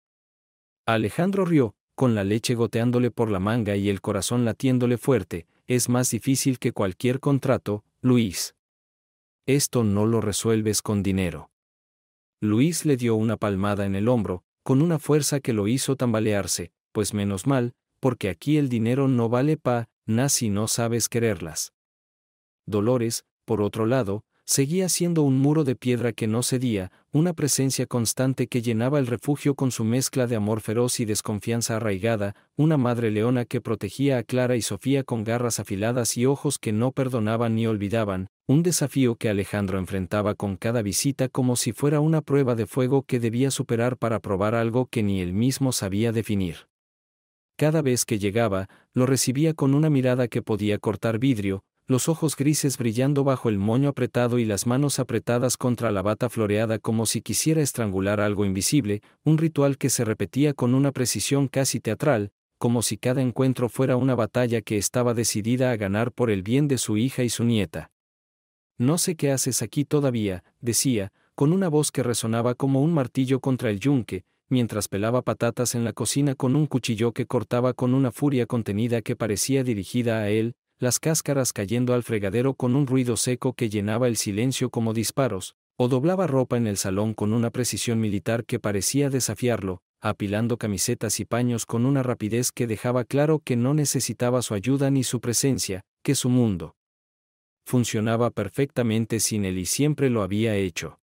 Alejandro rió, con la leche goteándole por la manga y el corazón latiéndole fuerte. Es más difícil que cualquier contrato, Luis. Esto no lo resuelves con dinero. Luis le dio una palmada en el hombro, con una fuerza que lo hizo tambalearse, pues menos mal, porque aquí el dinero no vale nada si no sabes quererlas. Dolores, por otro lado, seguía siendo un muro de piedra que no cedía, una presencia constante que llenaba el refugio con su mezcla de amor feroz y desconfianza arraigada, una madre leona que protegía a Clara y Sofía con garras afiladas y ojos que no perdonaban ni olvidaban, un desafío que Alejandro enfrentaba con cada visita como si fuera una prueba de fuego que debía superar para probar algo que ni él mismo sabía definir. Cada vez que llegaba, lo recibía con una mirada que podía cortar vidrio, los ojos grises brillando bajo el moño apretado y las manos apretadas contra la bata floreada como si quisiera estrangular algo invisible, un ritual que se repetía con una precisión casi teatral, como si cada encuentro fuera una batalla que estaba decidida a ganar por el bien de su hija y su nieta. No sé qué haces aquí todavía, decía, con una voz que resonaba como un martillo contra el yunque, mientras pelaba patatas en la cocina con un cuchillo que cortaba con una furia contenida que parecía dirigida a él, las cáscaras cayendo al fregadero con un ruido seco que llenaba el silencio como disparos, o doblaba ropa en el salón con una precisión militar que parecía desafiarlo, apilando camisetas y paños con una rapidez que dejaba claro que no necesitaba su ayuda ni su presencia, que su mundo funcionaba perfectamente sin él y siempre lo había hecho.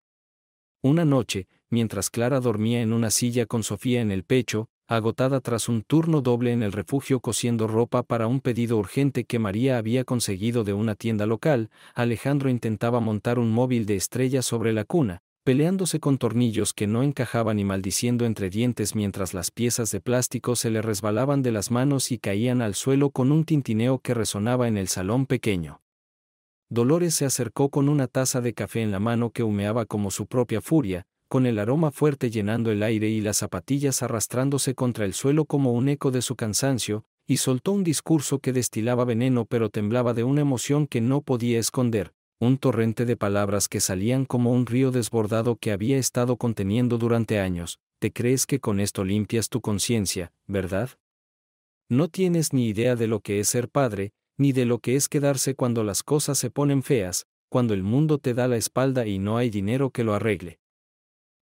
Una noche, mientras Clara dormía en una silla con Sofía en el pecho, agotada tras un turno doble en el refugio cosiendo ropa para un pedido urgente que María había conseguido de una tienda local, Alejandro intentaba montar un móvil de estrella sobre la cuna, peleándose con tornillos que no encajaban y maldiciendo entre dientes mientras las piezas de plástico se le resbalaban de las manos y caían al suelo con un tintineo que resonaba en el salón pequeño. Dolores se acercó con una taza de café en la mano que humeaba como su propia furia, con el aroma fuerte llenando el aire y las zapatillas arrastrándose contra el suelo como un eco de su cansancio, y soltó un discurso que destilaba veneno pero temblaba de una emoción que no podía esconder, un torrente de palabras que salían como un río desbordado que había estado conteniendo durante años. ¿Te crees que con esto limpias tu conciencia, verdad? No tienes ni idea de lo que es ser padre, ni de lo que es quedarse cuando las cosas se ponen feas, cuando el mundo te da la espalda y no hay dinero que lo arregle.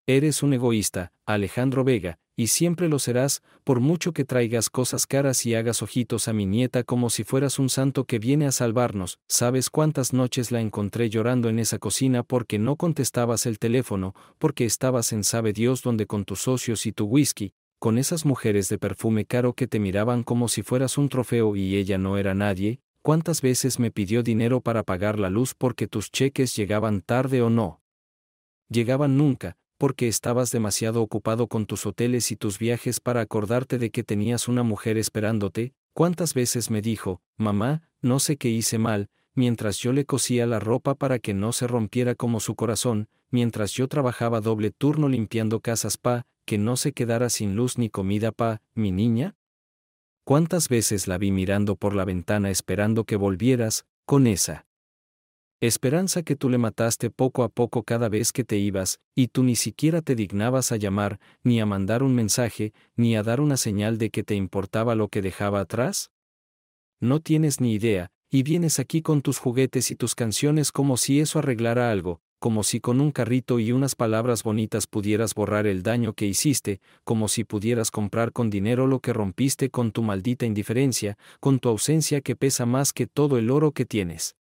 Eres un egoísta, Alejandro Vega, y siempre lo serás, por mucho que traigas cosas caras y hagas ojitos a mi nieta como si fueras un santo que viene a salvarnos. ¿Sabes cuántas noches la encontré llorando en esa cocina porque no contestabas el teléfono, porque estabas en sabe Dios donde con tus socios y tu whisky, con esas mujeres de perfume caro que te miraban como si fueras un trofeo y ella no era nadie? ¿Cuántas veces me pidió dinero para pagar la luz porque tus cheques llegaban tarde o no llegaban nunca, porque estabas demasiado ocupado con tus hoteles y tus viajes para acordarte de que tenías una mujer esperándote? ¿Cuántas veces me dijo, mamá, no sé qué hice mal, mientras yo le cosía la ropa para que no se rompiera como su corazón, mientras yo trabajaba doble turno limpiando casas que no se quedara sin luz ni comida mi niña? ¿Cuántas veces la vi mirando por la ventana esperando que volvieras, con esa Esperanza que tú le mataste poco a poco cada vez que te ibas, y tú ni siquiera te dignabas a llamar, ni a mandar un mensaje, ni a dar una señal de que te importaba lo que dejaba atrás. No tienes ni idea, y vienes aquí con tus juguetes y tus canciones como si eso arreglara algo, como si con un carrito y unas palabras bonitas pudieras borrar el daño que hiciste, como si pudieras comprar con dinero lo que rompiste con tu maldita indiferencia, con tu ausencia que pesa más que todo el oro que tienes.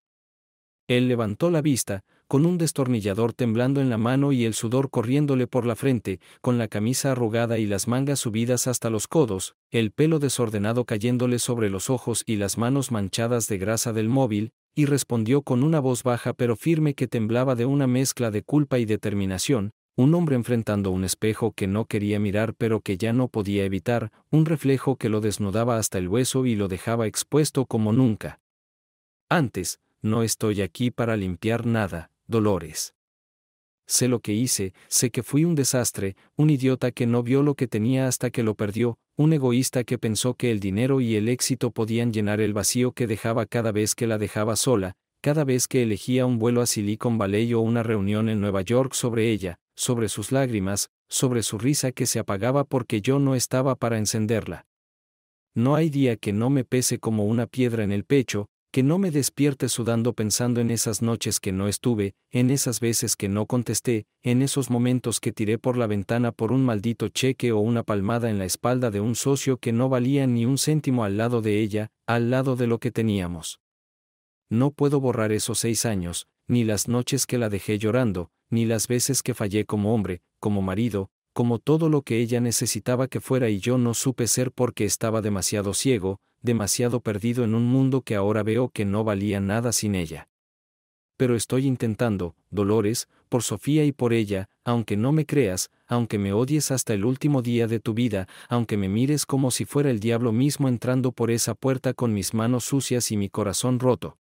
Él levantó la vista, con un destornillador temblando en la mano y el sudor corriéndole por la frente, con la camisa arrugada y las mangas subidas hasta los codos, el pelo desordenado cayéndole sobre los ojos y las manos manchadas de grasa del móvil, y respondió con una voz baja pero firme que temblaba de una mezcla de culpa y determinación, un hombre enfrentando un espejo que no quería mirar pero que ya no podía evitar, un reflejo que lo desnudaba hasta el hueso y lo dejaba expuesto como nunca antes. No estoy aquí para limpiar nada, Dolores. Sé lo que hice, sé que fui un desastre, un idiota que no vio lo que tenía hasta que lo perdió, un egoísta que pensó que el dinero y el éxito podían llenar el vacío que dejaba cada vez que la dejaba sola, cada vez que elegía un vuelo a Silicon Valley o una reunión en Nueva York sobre ella, sobre sus lágrimas, sobre su risa que se apagaba porque yo no estaba para encenderla. No hay día que no me pese como una piedra en el pecho, que no me despierte sudando pensando en esas noches que no estuve, en esas veces que no contesté, en esos momentos que tiré por la ventana por un maldito cheque o una palmada en la espalda de un socio que no valía ni un céntimo al lado de ella, al lado de lo que teníamos. No puedo borrar esos 6 años, ni las noches que la dejé llorando, ni las veces que fallé como hombre, como marido, como todo lo que ella necesitaba que fuera y yo no supe ser porque estaba demasiado ciego, demasiado perdido en un mundo que ahora veo que no valía nada sin ella. Pero estoy intentando, Dolores, por Sofía y por ella, aunque no me creas, aunque me odies hasta el último día de tu vida, aunque me mires como si fuera el diablo mismo entrando por esa puerta con mis manos sucias y mi corazón roto.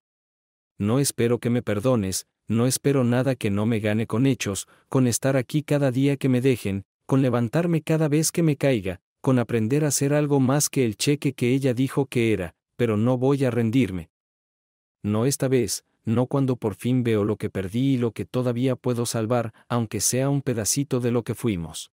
No espero que me perdones, no espero nada que no me gane con hechos, con estar aquí cada día que me dejen, con levantarme cada vez que me caiga, con aprender a ser algo más que el cheque que ella dijo que era, pero no voy a rendirme. No esta vez, no cuando por fin veo lo que perdí y lo que todavía puedo salvar, aunque sea un pedacito de lo que fuimos.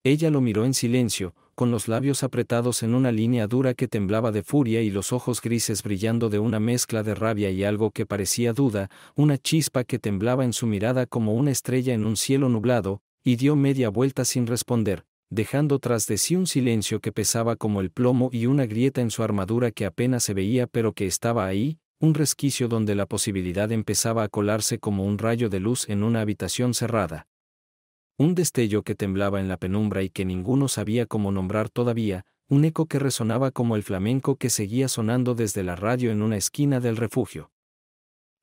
Ella lo miró en silencio, con los labios apretados en una línea dura que temblaba de furia y los ojos grises brillando de una mezcla de rabia y algo que parecía duda, una chispa que temblaba en su mirada como una estrella en un cielo nublado, y dio media vuelta sin responder, dejando tras de sí un silencio que pesaba como el plomo y una grieta en su armadura que apenas se veía pero que estaba ahí, un resquicio donde la posibilidad empezaba a colarse como un rayo de luz en una habitación cerrada. Un destello que temblaba en la penumbra y que ninguno sabía cómo nombrar todavía, un eco que resonaba como el flamenco que seguía sonando desde la radio en una esquina del refugio.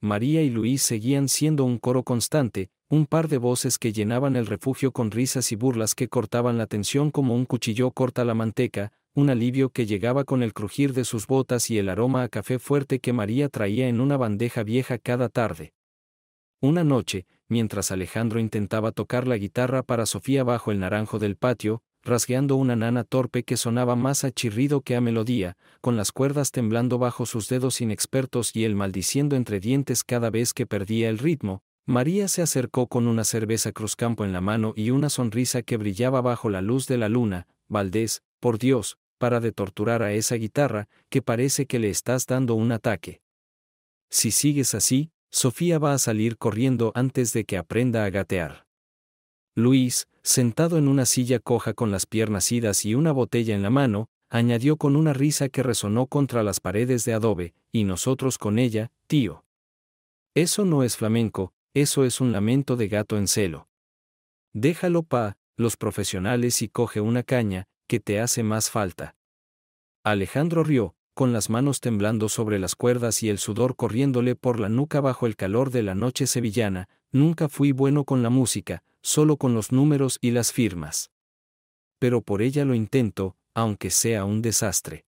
María y Luis seguían siendo un coro constante, un par de voces que llenaban el refugio con risas y burlas que cortaban la tensión como un cuchillo corta la manteca, un alivio que llegaba con el crujir de sus botas y el aroma a café fuerte que María traía en una bandeja vieja cada tarde. Una noche, mientras Alejandro intentaba tocar la guitarra para Sofía bajo el naranjo del patio, rasgueando una nana torpe que sonaba más a chirrido que a melodía, con las cuerdas temblando bajo sus dedos inexpertos y él maldiciendo entre dientes cada vez que perdía el ritmo, María se acercó con una cerveza Cruzcampo en la mano y una sonrisa que brillaba bajo la luz de la luna. Valdés, por Dios, para de torturar a esa guitarra, que parece que le estás dando un ataque. Si sigues así, Sofía va a salir corriendo antes de que aprenda a gatear. Luis, sentado en una silla coja con las piernas idas y una botella en la mano, añadió con una risa que resonó contra las paredes de adobe, y nosotros con ella, tío. Eso no es flamenco, eso es un lamento de gato en celo. Déjalo los profesionales y coge una caña, que te hace más falta. Alejandro rió, con las manos temblando sobre las cuerdas y el sudor corriéndole por la nuca bajo el calor de la noche sevillana. Nunca fui bueno con la música, solo con los números y las firmas. Pero por ella lo intento, aunque sea un desastre.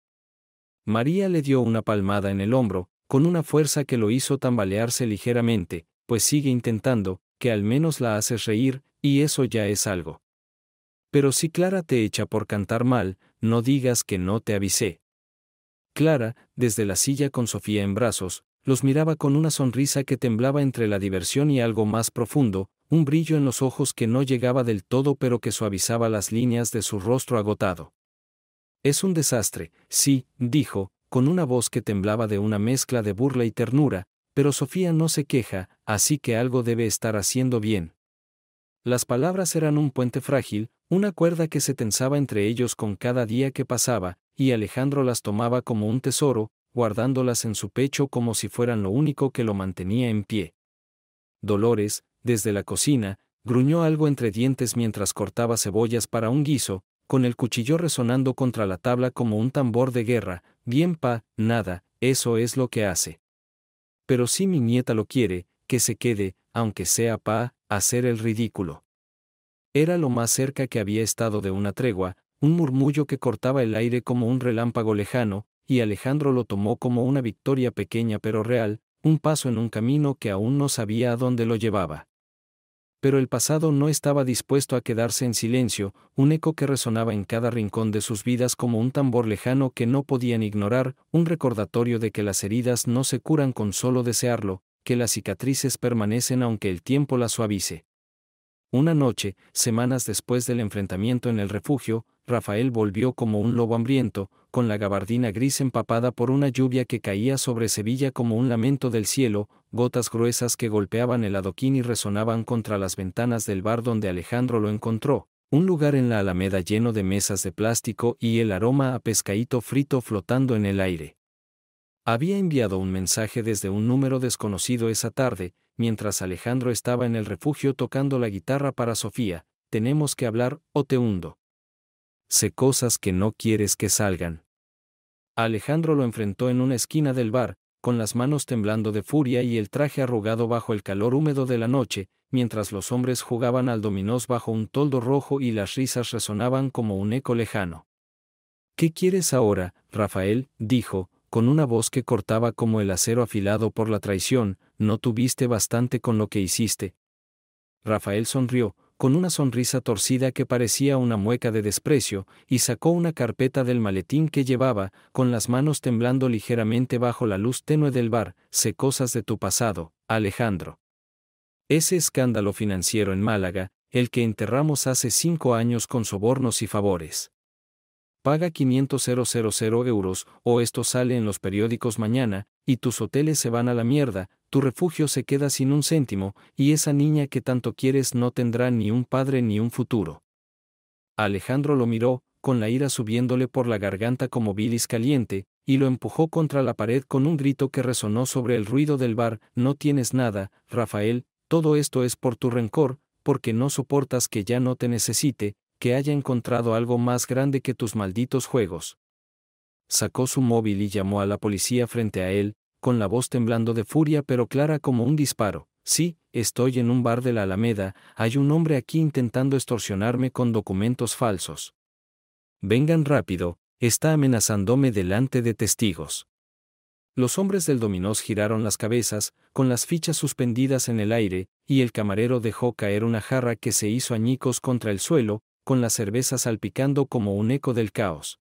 María le dio una palmada en el hombro, con una fuerza que lo hizo tambalearse ligeramente, pues sigue intentando, que al menos la haces reír, y eso ya es algo. Pero si Clara te echa por cantar mal, no digas que no te avisé. Clara, desde la silla con Sofía en brazos, los miraba con una sonrisa que temblaba entre la diversión y algo más profundo, un brillo en los ojos que no llegaba del todo pero que suavizaba las líneas de su rostro agotado. Es un desastre, sí, dijo, con una voz que temblaba de una mezcla de burla y ternura, pero Sofía no se queja, así que algo debe estar haciendo bien. Las palabras eran un puente frágil, una cuerda que se tensaba entre ellos con cada día que pasaba, y Alejandro las tomaba como un tesoro, guardándolas en su pecho como si fueran lo único que lo mantenía en pie. Dolores, desde la cocina, gruñó algo entre dientes mientras cortaba cebollas para un guiso, con el cuchillo resonando contra la tabla como un tambor de guerra. Bien nada, eso es lo que hace. Pero si mi nieta lo quiere, que se quede, aunque sea hacer el ridículo. Era lo más cerca que había estado de una tregua, un murmullo que cortaba el aire como un relámpago lejano, y Alejandro lo tomó como una victoria pequeña pero real, un paso en un camino que aún no sabía a dónde lo llevaba. Pero el pasado no estaba dispuesto a quedarse en silencio, un eco que resonaba en cada rincón de sus vidas como un tambor lejano que no podían ignorar, un recordatorio de que las heridas no se curan con solo desearlo, que las cicatrices permanecen aunque el tiempo las suavice. Una noche, semanas después del enfrentamiento en el refugio, Rafael volvió como un lobo hambriento, con la gabardina gris empapada por una lluvia que caía sobre Sevilla como un lamento del cielo, gotas gruesas que golpeaban el adoquín y resonaban contra las ventanas del bar donde Alejandro lo encontró, un lugar en la Alameda lleno de mesas de plástico y el aroma a pescadito frito flotando en el aire. Había enviado un mensaje desde un número desconocido esa tarde, mientras Alejandro estaba en el refugio tocando la guitarra para Sofía: tenemos que hablar o te hundo. Sé cosas que no quieres que salgan. Alejandro lo enfrentó en una esquina del bar, con las manos temblando de furia y el traje arrugado bajo el calor húmedo de la noche, mientras los hombres jugaban al dominós bajo un toldo rojo y las risas resonaban como un eco lejano. ¿Qué quieres ahora, Rafael?, dijo, con una voz que cortaba como el acero afilado por la traición. ¿No tuviste bastante con lo que hiciste? Rafael sonrió, con una sonrisa torcida que parecía una mueca de desprecio, y sacó una carpeta del maletín que llevaba, con las manos temblando ligeramente bajo la luz tenue del bar. Sé cosas de tu pasado, Alejandro. Ese escándalo financiero en Málaga, el que enterramos hace 5 años con sobornos y favores. Paga 500.000 euros, o esto sale en los periódicos mañana, y tus hoteles se van a la mierda, tu refugio se queda sin un céntimo, y esa niña que tanto quieres no tendrá ni un padre ni un futuro. Alejandro lo miró, con la ira subiéndole por la garganta como bilis caliente, y lo empujó contra la pared con un grito que resonó sobre el ruido del bar: no tienes nada, Rafael, todo esto es por tu rencor, porque no soportas que ya no te necesite, que haya encontrado algo más grande que tus malditos juegos. Sacó su móvil y llamó a la policía frente a él, con la voz temblando de furia pero clara como un disparo. Sí, estoy en un bar de la Alameda, hay un hombre aquí intentando extorsionarme con documentos falsos. Vengan rápido, está amenazándome delante de testigos. Los hombres del dominós giraron las cabezas, con las fichas suspendidas en el aire, y el camarero dejó caer una jarra que se hizo añicos contra el suelo, con la cerveza salpicando como un eco del caos.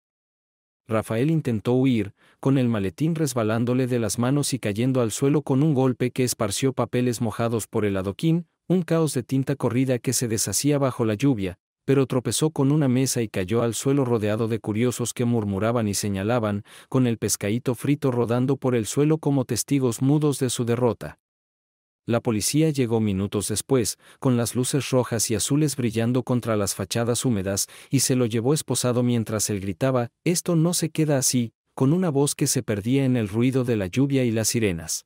Rafael intentó huir, con el maletín resbalándole de las manos y cayendo al suelo con un golpe que esparció papeles mojados por el adoquín, un caos de tinta corrida que se deshacía bajo la lluvia, pero tropezó con una mesa y cayó al suelo rodeado de curiosos que murmuraban y señalaban, con el pescadito frito rodando por el suelo como testigos mudos de su derrota. La policía llegó minutos después, con las luces rojas y azules brillando contra las fachadas húmedas, y se lo llevó esposado mientras él gritaba: «Esto no se queda así», con una voz que se perdía en el ruido de la lluvia y las sirenas.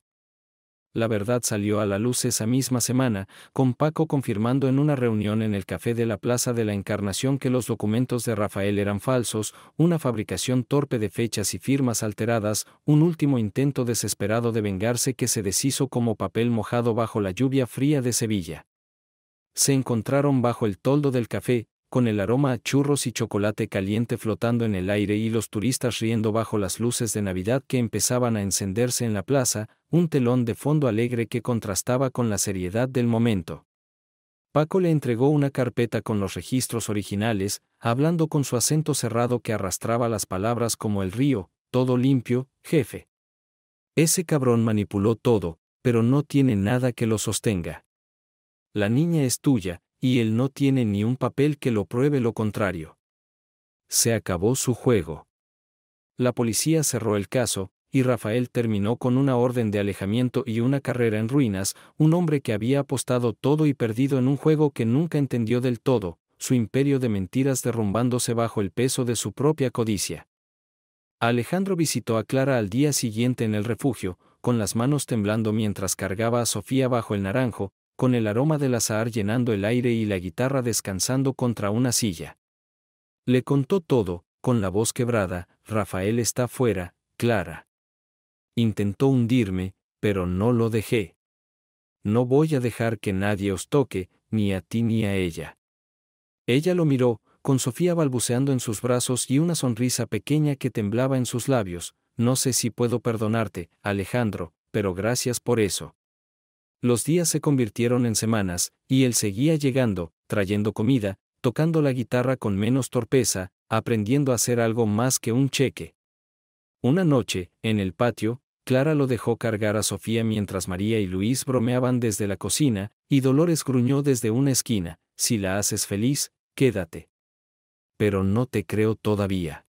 La verdad salió a la luz esa misma semana, con Paco confirmando en una reunión en el café de la Plaza de la Encarnación que los documentos de Rafael eran falsos, una fabricación torpe de fechas y firmas alteradas, un último intento desesperado de vengarse que se deshizo como papel mojado bajo la lluvia fría de Sevilla. Se encontraron bajo el toldo del café, con el aroma a churros y chocolate caliente flotando en el aire y los turistas riendo bajo las luces de Navidad que empezaban a encenderse en la plaza, un telón de fondo alegre que contrastaba con la seriedad del momento. Paco le entregó una carpeta con los registros originales, hablando con su acento cerrado que arrastraba las palabras como el río: «Todo limpio, jefe». Ese cabrón manipuló todo, pero no tiene nada que lo sostenga. La niña es tuya, y él no tiene ni un papel que lo pruebe lo contrario. Se acabó su juego. La policía cerró el caso, y Rafael terminó con una orden de alejamiento y una carrera en ruinas, un hombre que había apostado todo y perdido en un juego que nunca entendió del todo, su imperio de mentiras derrumbándose bajo el peso de su propia codicia. Alejandro visitó a Clara al día siguiente en el refugio, con las manos temblando mientras cargaba a Sofía bajo el naranjo, con el aroma del azahar llenando el aire y la guitarra descansando contra una silla. Le contó todo, con la voz quebrada: Rafael está fuera, Clara. Intentó hundirme, pero no lo dejé. No voy a dejar que nadie os toque, ni a ti ni a ella. Ella lo miró, con Sofía balbuceando en sus brazos y una sonrisa pequeña que temblaba en sus labios. No sé si puedo perdonarte, Alejandro, pero gracias por eso. Los días se convirtieron en semanas, y él seguía llegando, trayendo comida, tocando la guitarra con menos torpeza, aprendiendo a hacer algo más que un cheque. Una noche, en el patio, Clara lo dejó cargar a Sofía mientras María y Luis bromeaban desde la cocina, y Dolores gruñó desde una esquina: si la haces feliz, quédate. Pero no te creo todavía.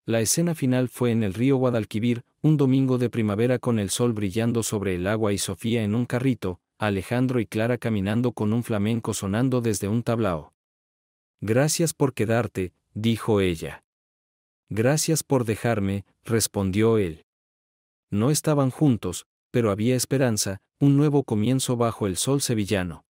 La escena final fue en el río Guadalquivir, un domingo de primavera con el sol brillando sobre el agua y Sofía en un carrito, Alejandro y Clara caminando con un flamenco sonando desde un tablao. Gracias por quedarte, dijo ella. Gracias por dejarme, respondió él. No estaban juntos, pero había esperanza, un nuevo comienzo bajo el sol sevillano.